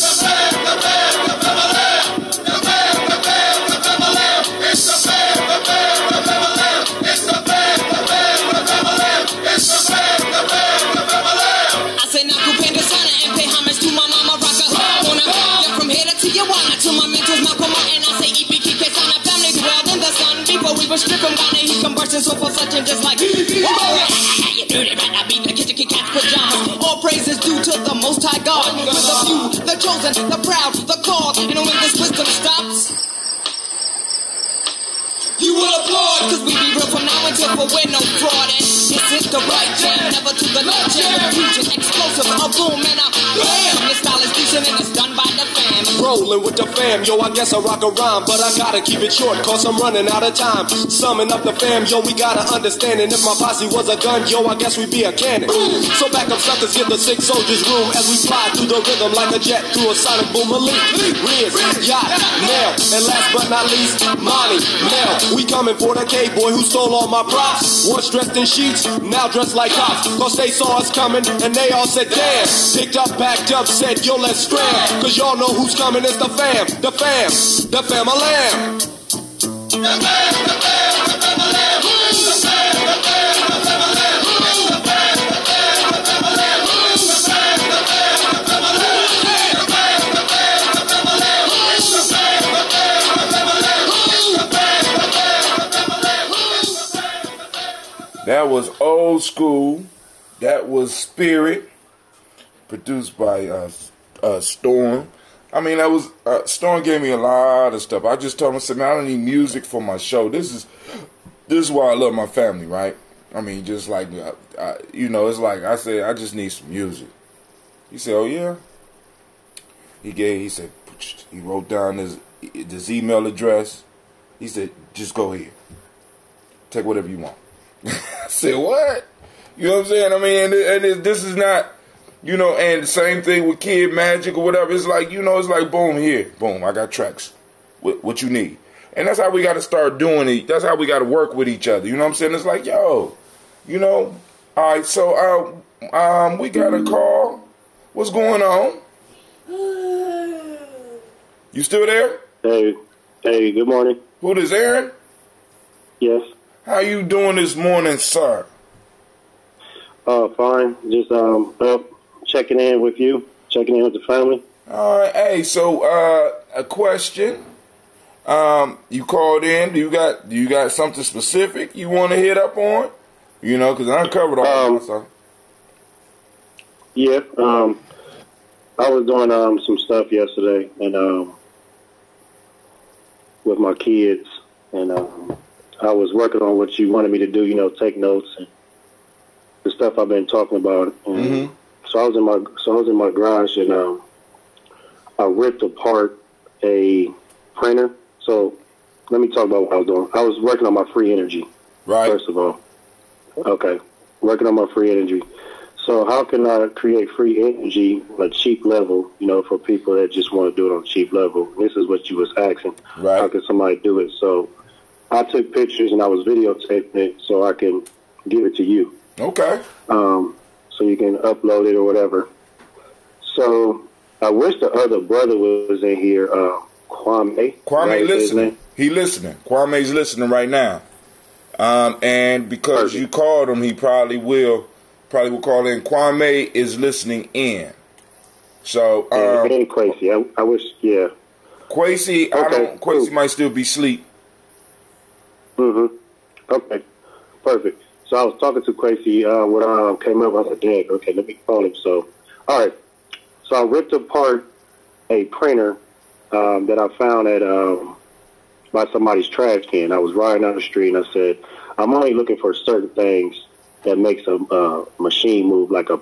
the fam, the fam, the fam of lamb. It's the fam, the fam, the fam of lamb. I say now kupenda sana and pay homage to my mama Raka. From here to Tijuana to my mentors Malcolm and I say EPK sana family dwelled in the sun before we were stripped from down and he converts and so forth such and just like you do it right. I be the kitchen cat's pajamas. All praise is due to the Most High God. With the few, the chosen, the proud, the called, and when this wisdom stops, you will applaud, cause we be real from now until for we're no fraud. And this is the right jam, never to the no jam. Fusion, explosive, a boom and a bam. Your style is decent and it's done by the fam. Rolling with the fam, yo, I guess I rock a rhyme, but I gotta keep it short, cause I'm running out of time. Summing up the fam, yo, we gotta understand it. If my posse was a gun, yo, I guess we'd be a cannon. So back up suckers, get the 6 soldiers room as we fly through the rhythm like a jet through a sonic boom. Malik, Riz, Yacht, Nail, and last but not least, Monty, Mel. We coming for the K-boy who stole all my props. Once dressed in sheets, now dressed like cops. Cause they saw us coming and they all said damn. Picked up, backed up, said yo, let's scram. Cause y'all know who's coming, it's the fam, the fam, the fam of lamb. The fam, the fam, the fam of lamb. The fam, the fam, the fam of lamb. The fam, the fam, the fam of lamb. The fam, the fam, the fam of lamb. The fam, the fam, the fam of lamb. The fam, the fam, the fam of lamb. That was Old School. That was Spirit, produced by Storm. I mean, that was Storm gave me a lot of stuff. I just told him, I said, man, I don't need music for my show. This is why I love my family, right? I mean, just like you know, it's like I said, I just need some music. He said, oh yeah. He said he wrote down this email address. He said, just go ahead, take whatever you want. I said, what? You know what I'm saying? I mean, and this is not, you know, and the same thing with Kid Magic or whatever. It's like, you know, it's like, boom, here, boom, I got tracks. What you need. And that's how we got to start doing it. That's how we got to work with each other. You know what I'm saying? It's like, yo, you know, all right, so we got a call. What's going on? You still there? Hey, good morning. Who this, Aaron? Yes. How you doing this morning, sir? Fine. Just up, checking in with you, checking in with the family. All right. Hey, so a question. You called in. Do you got something specific you want to hit up on? You know, because I uncovered all my stuff. Yeah. I was doing some stuff yesterday, and with my kids, and I was working on what you wanted me to do. You know, take notes and the stuff I've been talking about. And so I was in my garage, and I ripped apart a printer. So let me talk about what I was doing. I was working on my free energy. Right. First of all. Okay. Working on my free energy. So how can I create free energy on a cheap level, you know, for people that just want to do it on a cheap level? This is what you was asking. Right. How can somebody do it? So I took pictures and I was videotaping it so I can give it to you. Okay. So you can upload it or whatever. So I wish the other brother was in here, Kwame. Kwame listening. He listening. Kwame's listening right now. And because you called him, he probably will call in. Kwame is listening in. So and Quasi, I wish, yeah. Quasi, Okay, Quasi might still be asleep. Okay, perfect. So I was talking to Quasi when I came up. I was like, dang, okay, let me call him. So, all right. So I ripped apart a printer that I found at by somebody's trash can. I was riding down the street and I said, I'm only looking for certain things that makes a machine move like a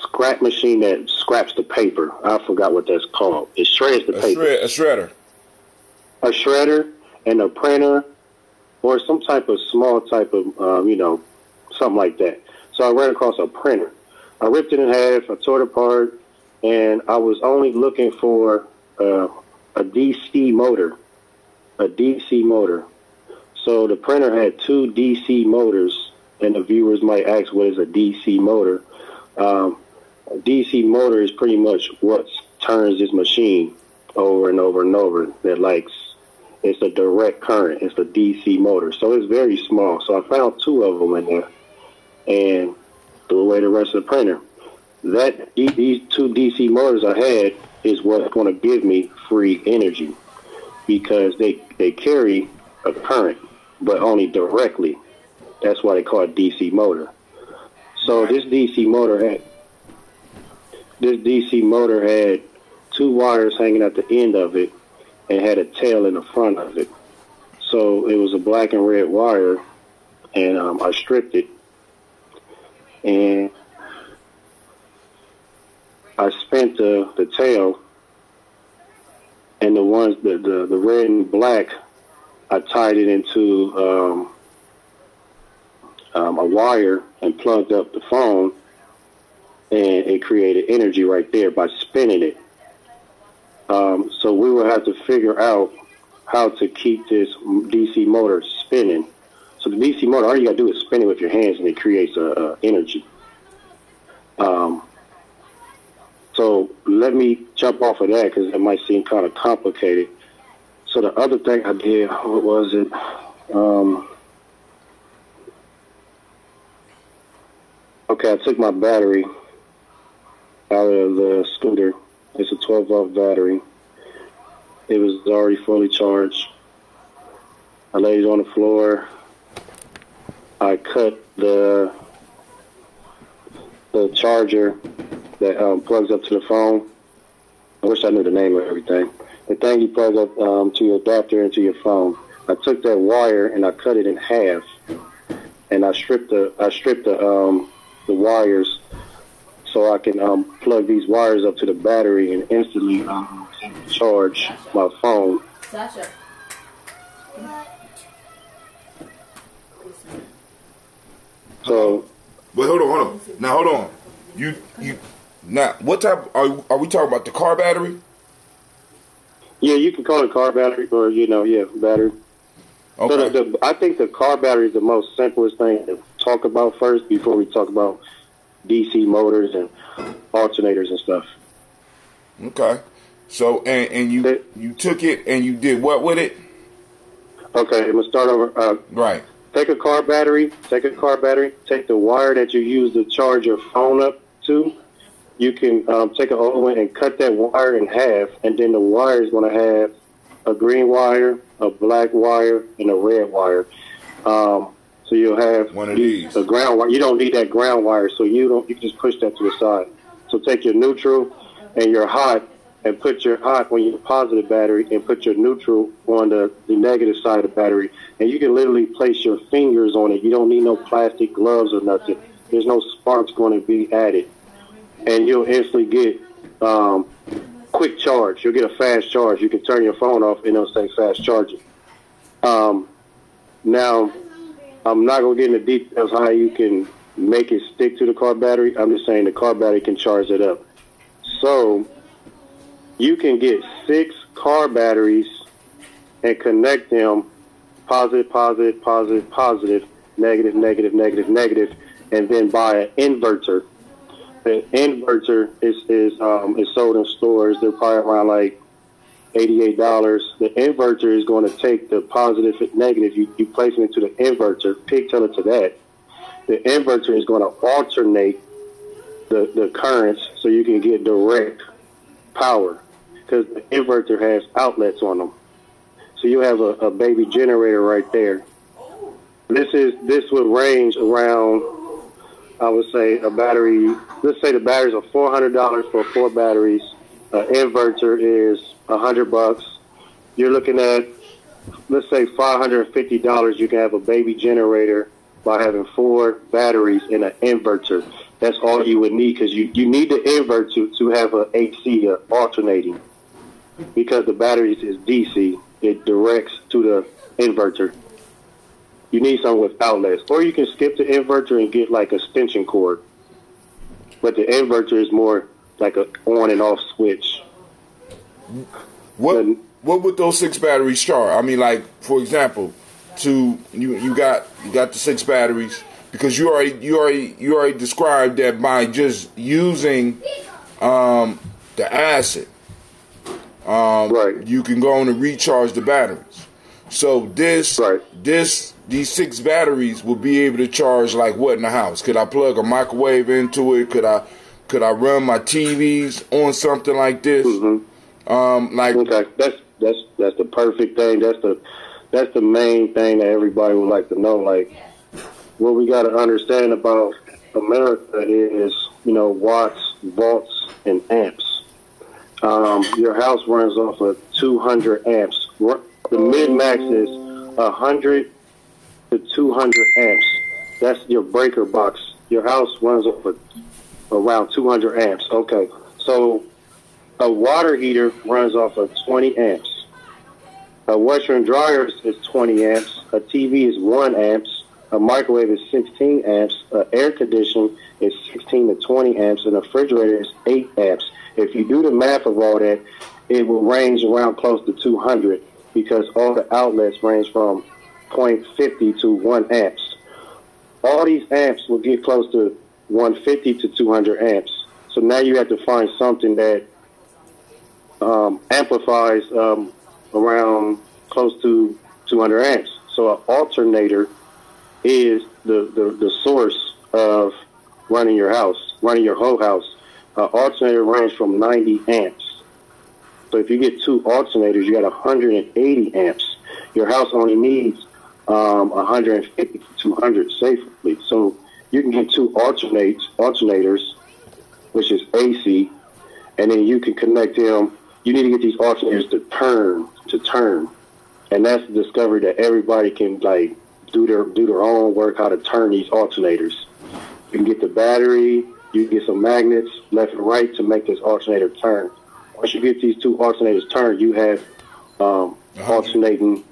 scrap machine that scraps the paper. I forgot what that's called. It shreds the paper. A shredder. A shredder and a printer, or some type of small type of something like that. So I ran across a printer. I ripped it in half. I tore it apart, and I was only looking for a DC motor. A DC motor. So the printer had 2 DC motors, and the viewers might ask, what is a DC motor? A DC motor is pretty much what turns this machine over and over and over. It's a direct current. It's a DC motor. So it's very small. So I found 2 of them in there and threw away the rest of the printer. These 2 DC motors I had is what's going to give me free energy, because they carry a current, but only directly. That's why they call it DC motor. So this DC motor had 2 wires hanging at the end of it and had a tail in the front of it. So it was a black and red wire, and I stripped it, and I spent the tail, and the ones the red and black, I tied it into a wire and plugged up the phone, and it created energy right there by spinning it. So we will have to figure out how to keep this DC motor spinning. So the DC motor, all you gotta do is spin it with your hands, and it creates energy. So let me jump off of that, because it might seem kind of complicated. So the other thing I did, what was it? Okay, I took my battery out of the scooter. It's a 12-volt battery. It was already fully charged. I laid it on the floor. I cut the charger that plugs up to the phone. I wish I knew the name of everything. The thing you plug up to your adapter into your phone. I took that wire and I cut it in half, and I stripped the wires, so I can plug these wires up to the battery and instantly charge my phone. Sasha. So, but hold on. Now hold on. You now what type are we talking about? The car battery? Yeah, you can call it a car battery, or battery. Okay. So I think the car battery is the most simplest thing to talk about first before we talk about DC motors and alternators and stuff. Okay. So and you took it and you did what with it? Okay, I'm gonna start over. Right. Take a car battery. Take the wire that you use to charge your phone up to. You can take an old one and cut that wire in half, and then the wire is going to have a green wire, a black wire, and a red wire. So you'll have one of these. A ground wire. You don't need that ground wire, so you can just push that to the side. So take your neutral and your hot, and put your hot on your positive battery, and put your neutral on the negative side of the battery. And you can literally place your fingers on it. You don't need no plastic gloves or nothing. There's no sparks going to be added. And you'll instantly get quick charge. You'll get a fast charge. You can turn your phone off and it'll say fast charging. Now, I'm not going to get into details how you can make it stick to the car battery. I'm just saying the car battery can charge it up. So you can get 6 car batteries and connect them positive, positive, positive, positive, negative, negative, negative, negative, and then buy an inverter. The inverter is sold in stores. They're probably around like $88. The inverter is going to take the positive and negative. You place it into the inverter, pigtail it to that. The inverter is going to alternate the currents so you can get direct power, because the inverter has outlets on them. So you have a baby generator right there. This would range around, I would say, a battery. Let's say the batteries are $400 for 4 batteries. Inverter is $100. You're looking at let's say $550, you can have a baby generator by having 4 batteries and an inverter. That's all you would need, because you need the inverter to have an AC alternating, because the batteries is DC. It directs to the inverter. You need something with outlets, or you can skip the inverter and get like a extension cord. But the inverter is more like a on and off switch. What would those 6 batteries charge? I mean, like, for example, you got the 6 batteries, because you already described that by just using the acid, right, you can go on and recharge the batteries. So these 6 batteries will be able to charge like what in the house? Could I plug a microwave into it? Could I run my TVs on something like this? Mm-hmm. Okay, that's the perfect thing. That's the main thing that everybody would like to know. Like, what we got to understand about America is, watts, volts, and amps. Your house runs off of 200 amps. The mid-max is 100 to 200 amps. That's your breaker box. Your house runs off of around 200 amps. Okay, so a water heater runs off of 20 amps. A washer and dryer is 20 amps. A TV is 1 amps. A microwave is 16 amps. Air conditioning is 16 to 20 amps. And a refrigerator is 8 amps. If you do the math of all that, it will range around close to 200, because all the outlets range from 0.50 to 1 amps. All these amps will get close to 150 to 200 amps. So now you have to find something that amplifies around close to 200 amps. So an alternator is the source of running your house, running your whole house. An alternator ranges from 90 amps. So if you get 2 alternators, you got 180 amps. Your house only needs 150 to 200 safely. So you can get 2 alternators, which is AC, and then you can connect them. You need to get these alternators to turn, and that's the discovery that everybody can like do their own work, how to turn these alternators. You can get the battery, you can get some magnets left and right to make this alternator turn. Once you get these 2 alternators turned, you have alternating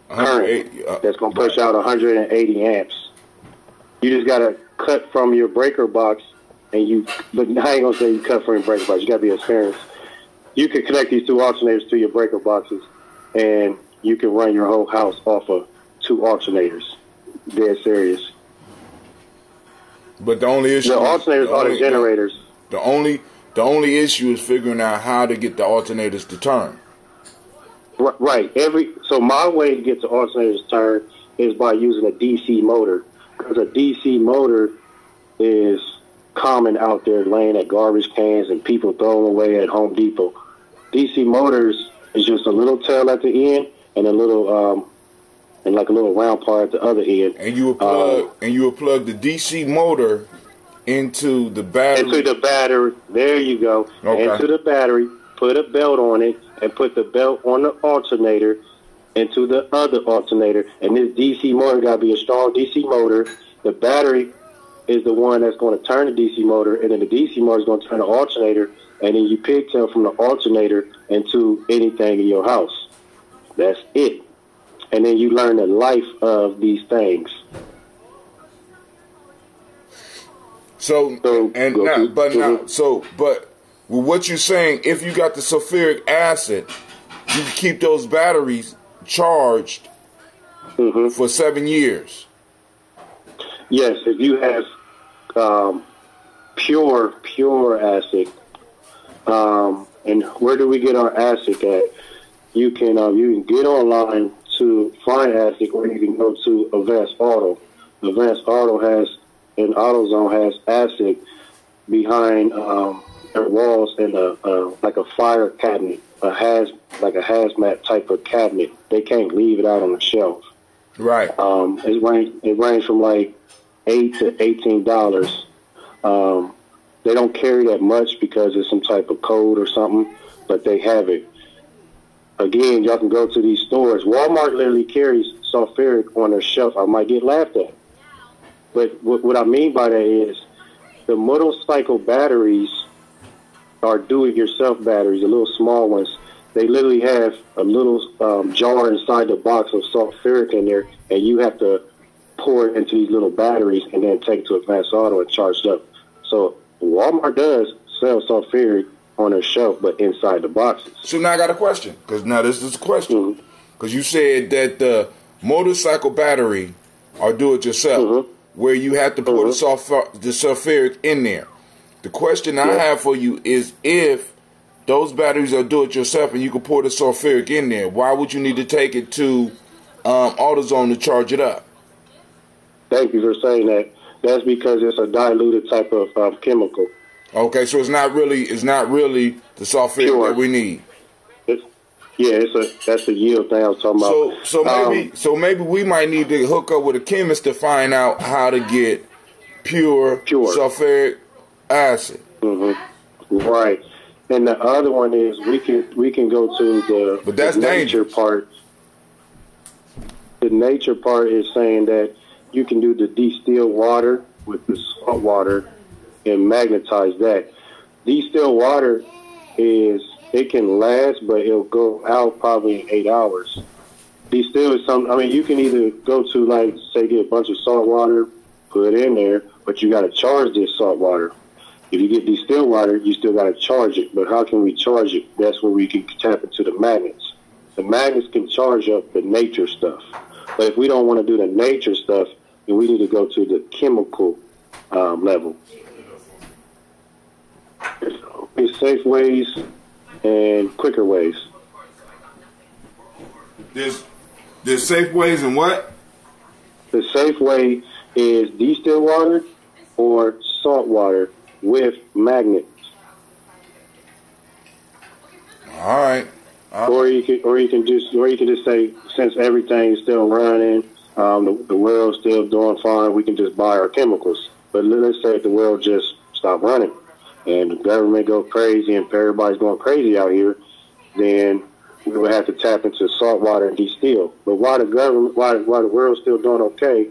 current that's going to push out 180 amps. You just got to cut from your breaker box, but I ain't going to say you cut from your breaker box. You got to be experienced. You can connect these 2 alternators to your breaker boxes, and you can run your whole house off of 2 alternators. Dead serious. But the only issue, the alternators are the generators. The only issue is figuring out how to get the alternators to turn. Right. So my way to get the alternators to turn is by using a DC motor, because a DC motor is common out there, laying at garbage cans and people throwing away at Home Depot. DC motors is just a little tail at the end and a little and like a little round part at the other end. And you would plug the DC motor into the battery. Into the battery. There you go. Okay. Into the battery. Put a belt on it and put the belt on the alternator into the other alternator. And this DC motor got to be a strong DC motor. The battery is the one that's going to turn the DC motor, and then the DC motor is going to turn the alternator, and then you pigtail from the alternator into anything in your house. That's it. And then you learn the life of these things. But what you're saying, if you got the sulfuric acid, you can keep those batteries charged for 7 years. Yes, if you have pure acid, and where do we get our acid at? You can get online to find acid, or you can go to Advanced Auto. Advanced Auto and AutoZone has acid behind their walls in like a fire cabinet, like a hazmat type of cabinet. They can't leave it out on the shelf. Right. It ranges from like $8 to $18. They don't carry that much because it's some type of code or something, but they have it. again, y'all can go to these stores. Walmart literally carries sulfuric on their shelf. I might get laughed at. But what I mean by that is the motorcycle batteries are do-it-yourself batteries, the little small ones. They literally have a little jar inside the box of sulfuric in there, and you have to pour it into these little batteries and then take it to Advanced Auto and charge it up. So Walmart does sell sulfuric on their shelf, but inside the boxes. So now I got a question, because now this is a question. Because you said that the motorcycle battery are do-it-yourself, where you have to pour the sulfuric in there. The question I have for you is, if those batteries are do-it-yourself and you can pour the sulfuric in there, why would you need to take it to AutoZone to charge it up? Thank you for saying that. That's because it's a diluted type of chemical. Okay, so it's not really the sulfuric that we need. That's a yield thing I was talking about. So maybe we might need to hook up with a chemist to find out how to get pure. Sulfuric acid. Right. And the other one is we can go to the nature part. The nature part is saying that you can do the distilled water with the salt water and magnetize that. Distilled water it can last, but it'll go out probably in 8 hours. Distilled is something, I mean, you can either go to, like, say, get a bunch of salt water, put it in there, but you got to charge this salt water. If you get distilled water, you still got to charge it. But how can we charge it? That's where we can tap into the magnets. The magnets can charge up the nature stuff. But if we don't want to do the nature stuff, then we need to go to the chemical level. There's safe ways and quicker ways. There's safe ways and what? The safe way is distilled water or salt water with magnets. All right. Or you can just say, since everything is still running, the world's still doing fine, we can just buy our chemicals. But let's say if the world just stopped running and the government go crazy and everybody's going crazy out here, then we would have to tap into salt water and distill. But while the world's still doing okay,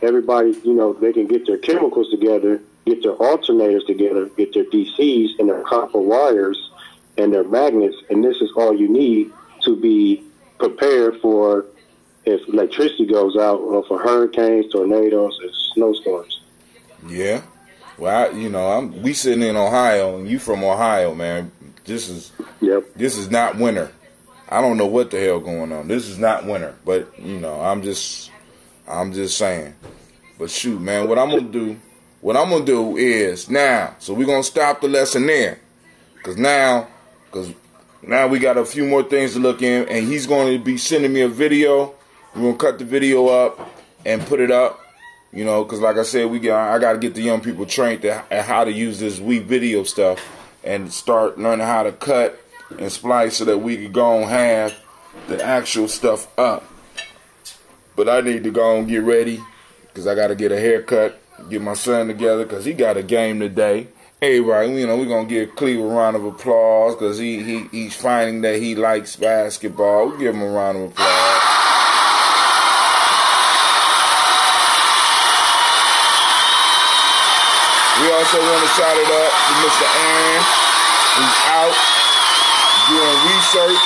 everybody, they can get their chemicals together, get their alternators together, get their DCs and their copper wires and their magnets, and this is all you need to be prepared for if electricity goes out, or for hurricanes, tornadoes, and snowstorms. Yeah. Well, we sitting in Ohio, and you from Ohio, man. This is not winter. I don't know what the hell going on. This is not winter, but I'm just saying. But shoot, man, what I'm gonna do is now. So we're gonna stop the lesson there, because now we got a few more things to look in, and he's going to be sending me a video. We're gonna cut the video up and put it up. Because like I said, I got to get the young people trained at how to use this video stuff and start learning how to cut and splice so that we can go and have the actual stuff up. But I need to go and get ready because I got to get a haircut, get my son together because he got a game today. Everybody, we're going to give Cleve a round of applause because he's finding that he likes basketball. We'll give him a round of applause. We also want to shout it up to Mr. Aaron, who's out doing research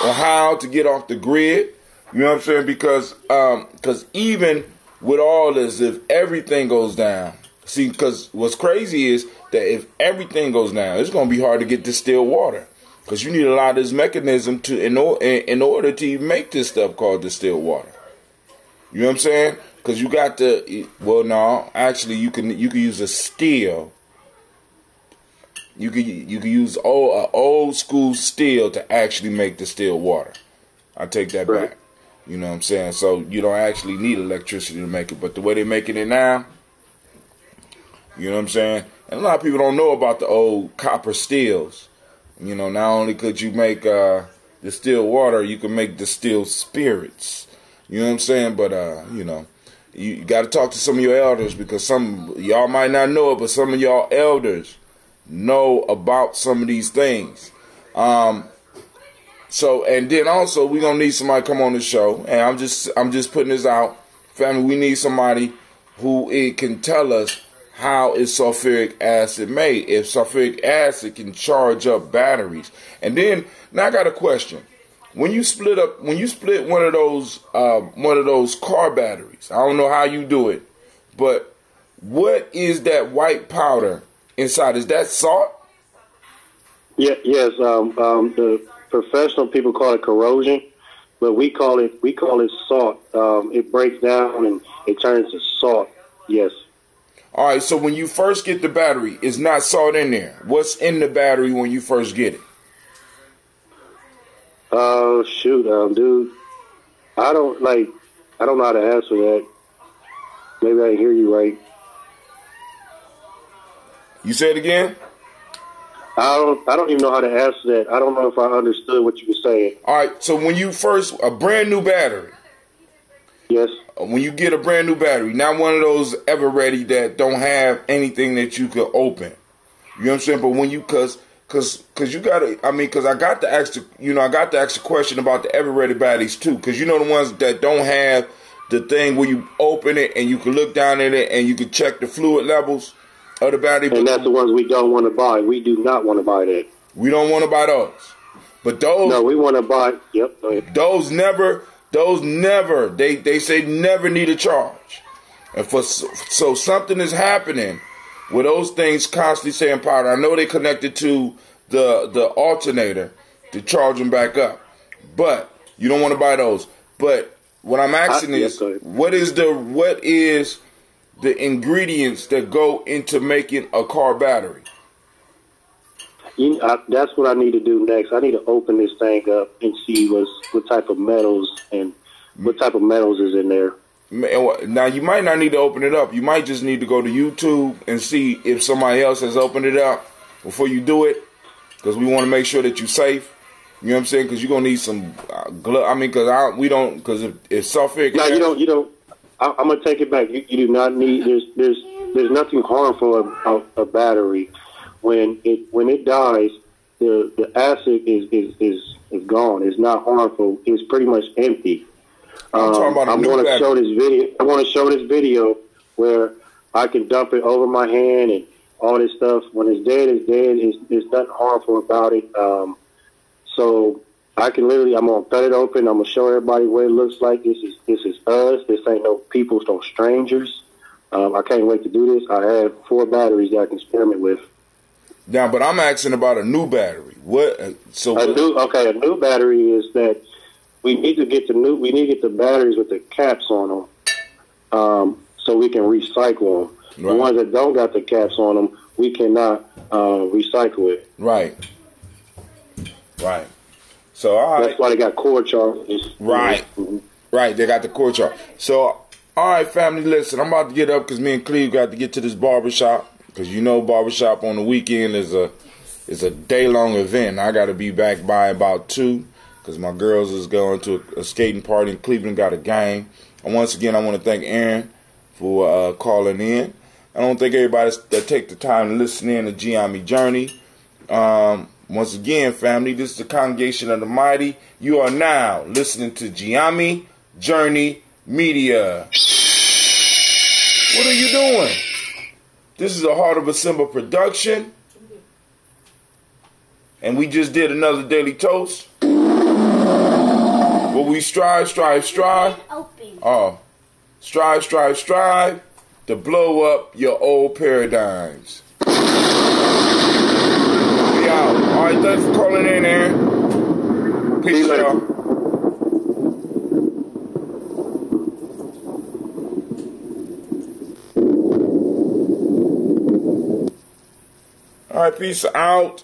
on how to get off the grid. You know what I'm saying? Because even with all this, if everything goes down, because what's crazy is that if everything goes down, it's going to be hard to get distilled water. Because you need a lot of this mechanism in order to even make this stuff called distilled water. You know what I'm saying? Because you got to, actually you can use a still. You can use an old school still to actually make distilled water. I take that back. You know what I'm saying? So you don't actually need electricity to make it. But the way they're making it now, you know what I'm saying? And a lot of people don't know about the old copper stills. Not only could you make distilled water, you can make distilled spirits. You know what I'm saying? But, you got to talk to some of your elders because some y'all might not know it, but some of y'all elders know about some of these things. So, and then also we're gonna need somebody to come on the show, and I'm just putting this out, family. We need somebody who can tell us how is sulfuric acid made. If sulfuric acid can charge up batteries, and then now I got a question. When you split one of those car batteries, I don't know how you do it, but what is that white powder inside? Is that salt? Yeah, yes. The professional people call it corrosion, but we call it salt. It breaks down and it turns to salt. Yes. All right. So when you first get the battery, it's not salt in there. What's in the battery when you first get it? Shoot, dude. I don't know how to answer that. Maybe I didn't hear you right. You say it again? I don't even know how to answer that. I don't know if I understood what you were saying. All right, so when you a brand new battery. Yes. When you get a brand new battery, not one of those ever ready that don't have anything that you could open. You know what I'm saying? But when you, cause you gotta, cause I got to ask the question about the ever ready batteries too. Cause you know the ones that don't have the thing where you open it and you can look down in it and you can check the fluid levels of the battery. And that's the ones we don't want to buy. We do not want to buy that. We don't want to buy those. But those... No, we want to buy... Yep. Those never... They say never need a charge. And so something is happening with those things constantly saying power. I know they connected to the alternator to charge them back up. But you don't want to buy those. But what I'm asking is, what is the ingredients that go into making a car battery? That's what I need to do next. I need to open this thing up and see what type of metals and what type of metals is in there. Now, you might not need to open it up. You might just need to go to YouTube and see if somebody else has opened it up before you do it, because we want to make sure that you're safe. You know what I'm saying? Because you're going to need some glove. Because if sulfuric... No, you don't. I'm gonna take it back. You do not need. There's nothing harmful about a battery. When it dies, the acid is gone. It's not harmful. It's pretty much empty. I'm talking about I'm going to show this video. I want to show this video where I can dump it over my hand and all this stuff. When it's dead, it's dead. There's nothing harmful about it. So I can literally, I'm going to cut it open. I'm going to show everybody what it looks like. This is us. This ain't no people, no strangers. I can't wait to do this. I have 4 batteries that I can experiment with. Now, but I'm asking about a new battery. A new battery is that we need to get the batteries with the caps on them, so we can recycle them. Right. The ones that don't got the caps on them, we cannot recycle it. Right. So all right. That's why they got cord charges. Right. Mm-hmm. Right. They got the cord charge. So all right, family. Listen, I'm about to get up because me and Cleve got to get to this barbershop. Because you know barbershop on the weekend is a day-long event. I got to be back by about 2 because my girls is going to a skating party in Cleveland, got a game. And once again, I want to thank Aaron for calling in. I don't think everybody that take the time to listen in to Giami Journey. Once again, family, this is the Congregation of the Mighty. You are now listening to Giami Journey Media. What are you doing? This is a Heart of a Simba production. And we just did another Daily Toast. But we strive to blow up your old paradigms. We out. All right, thanks for calling in, Aaron. Peace, y'all. All right, peace out.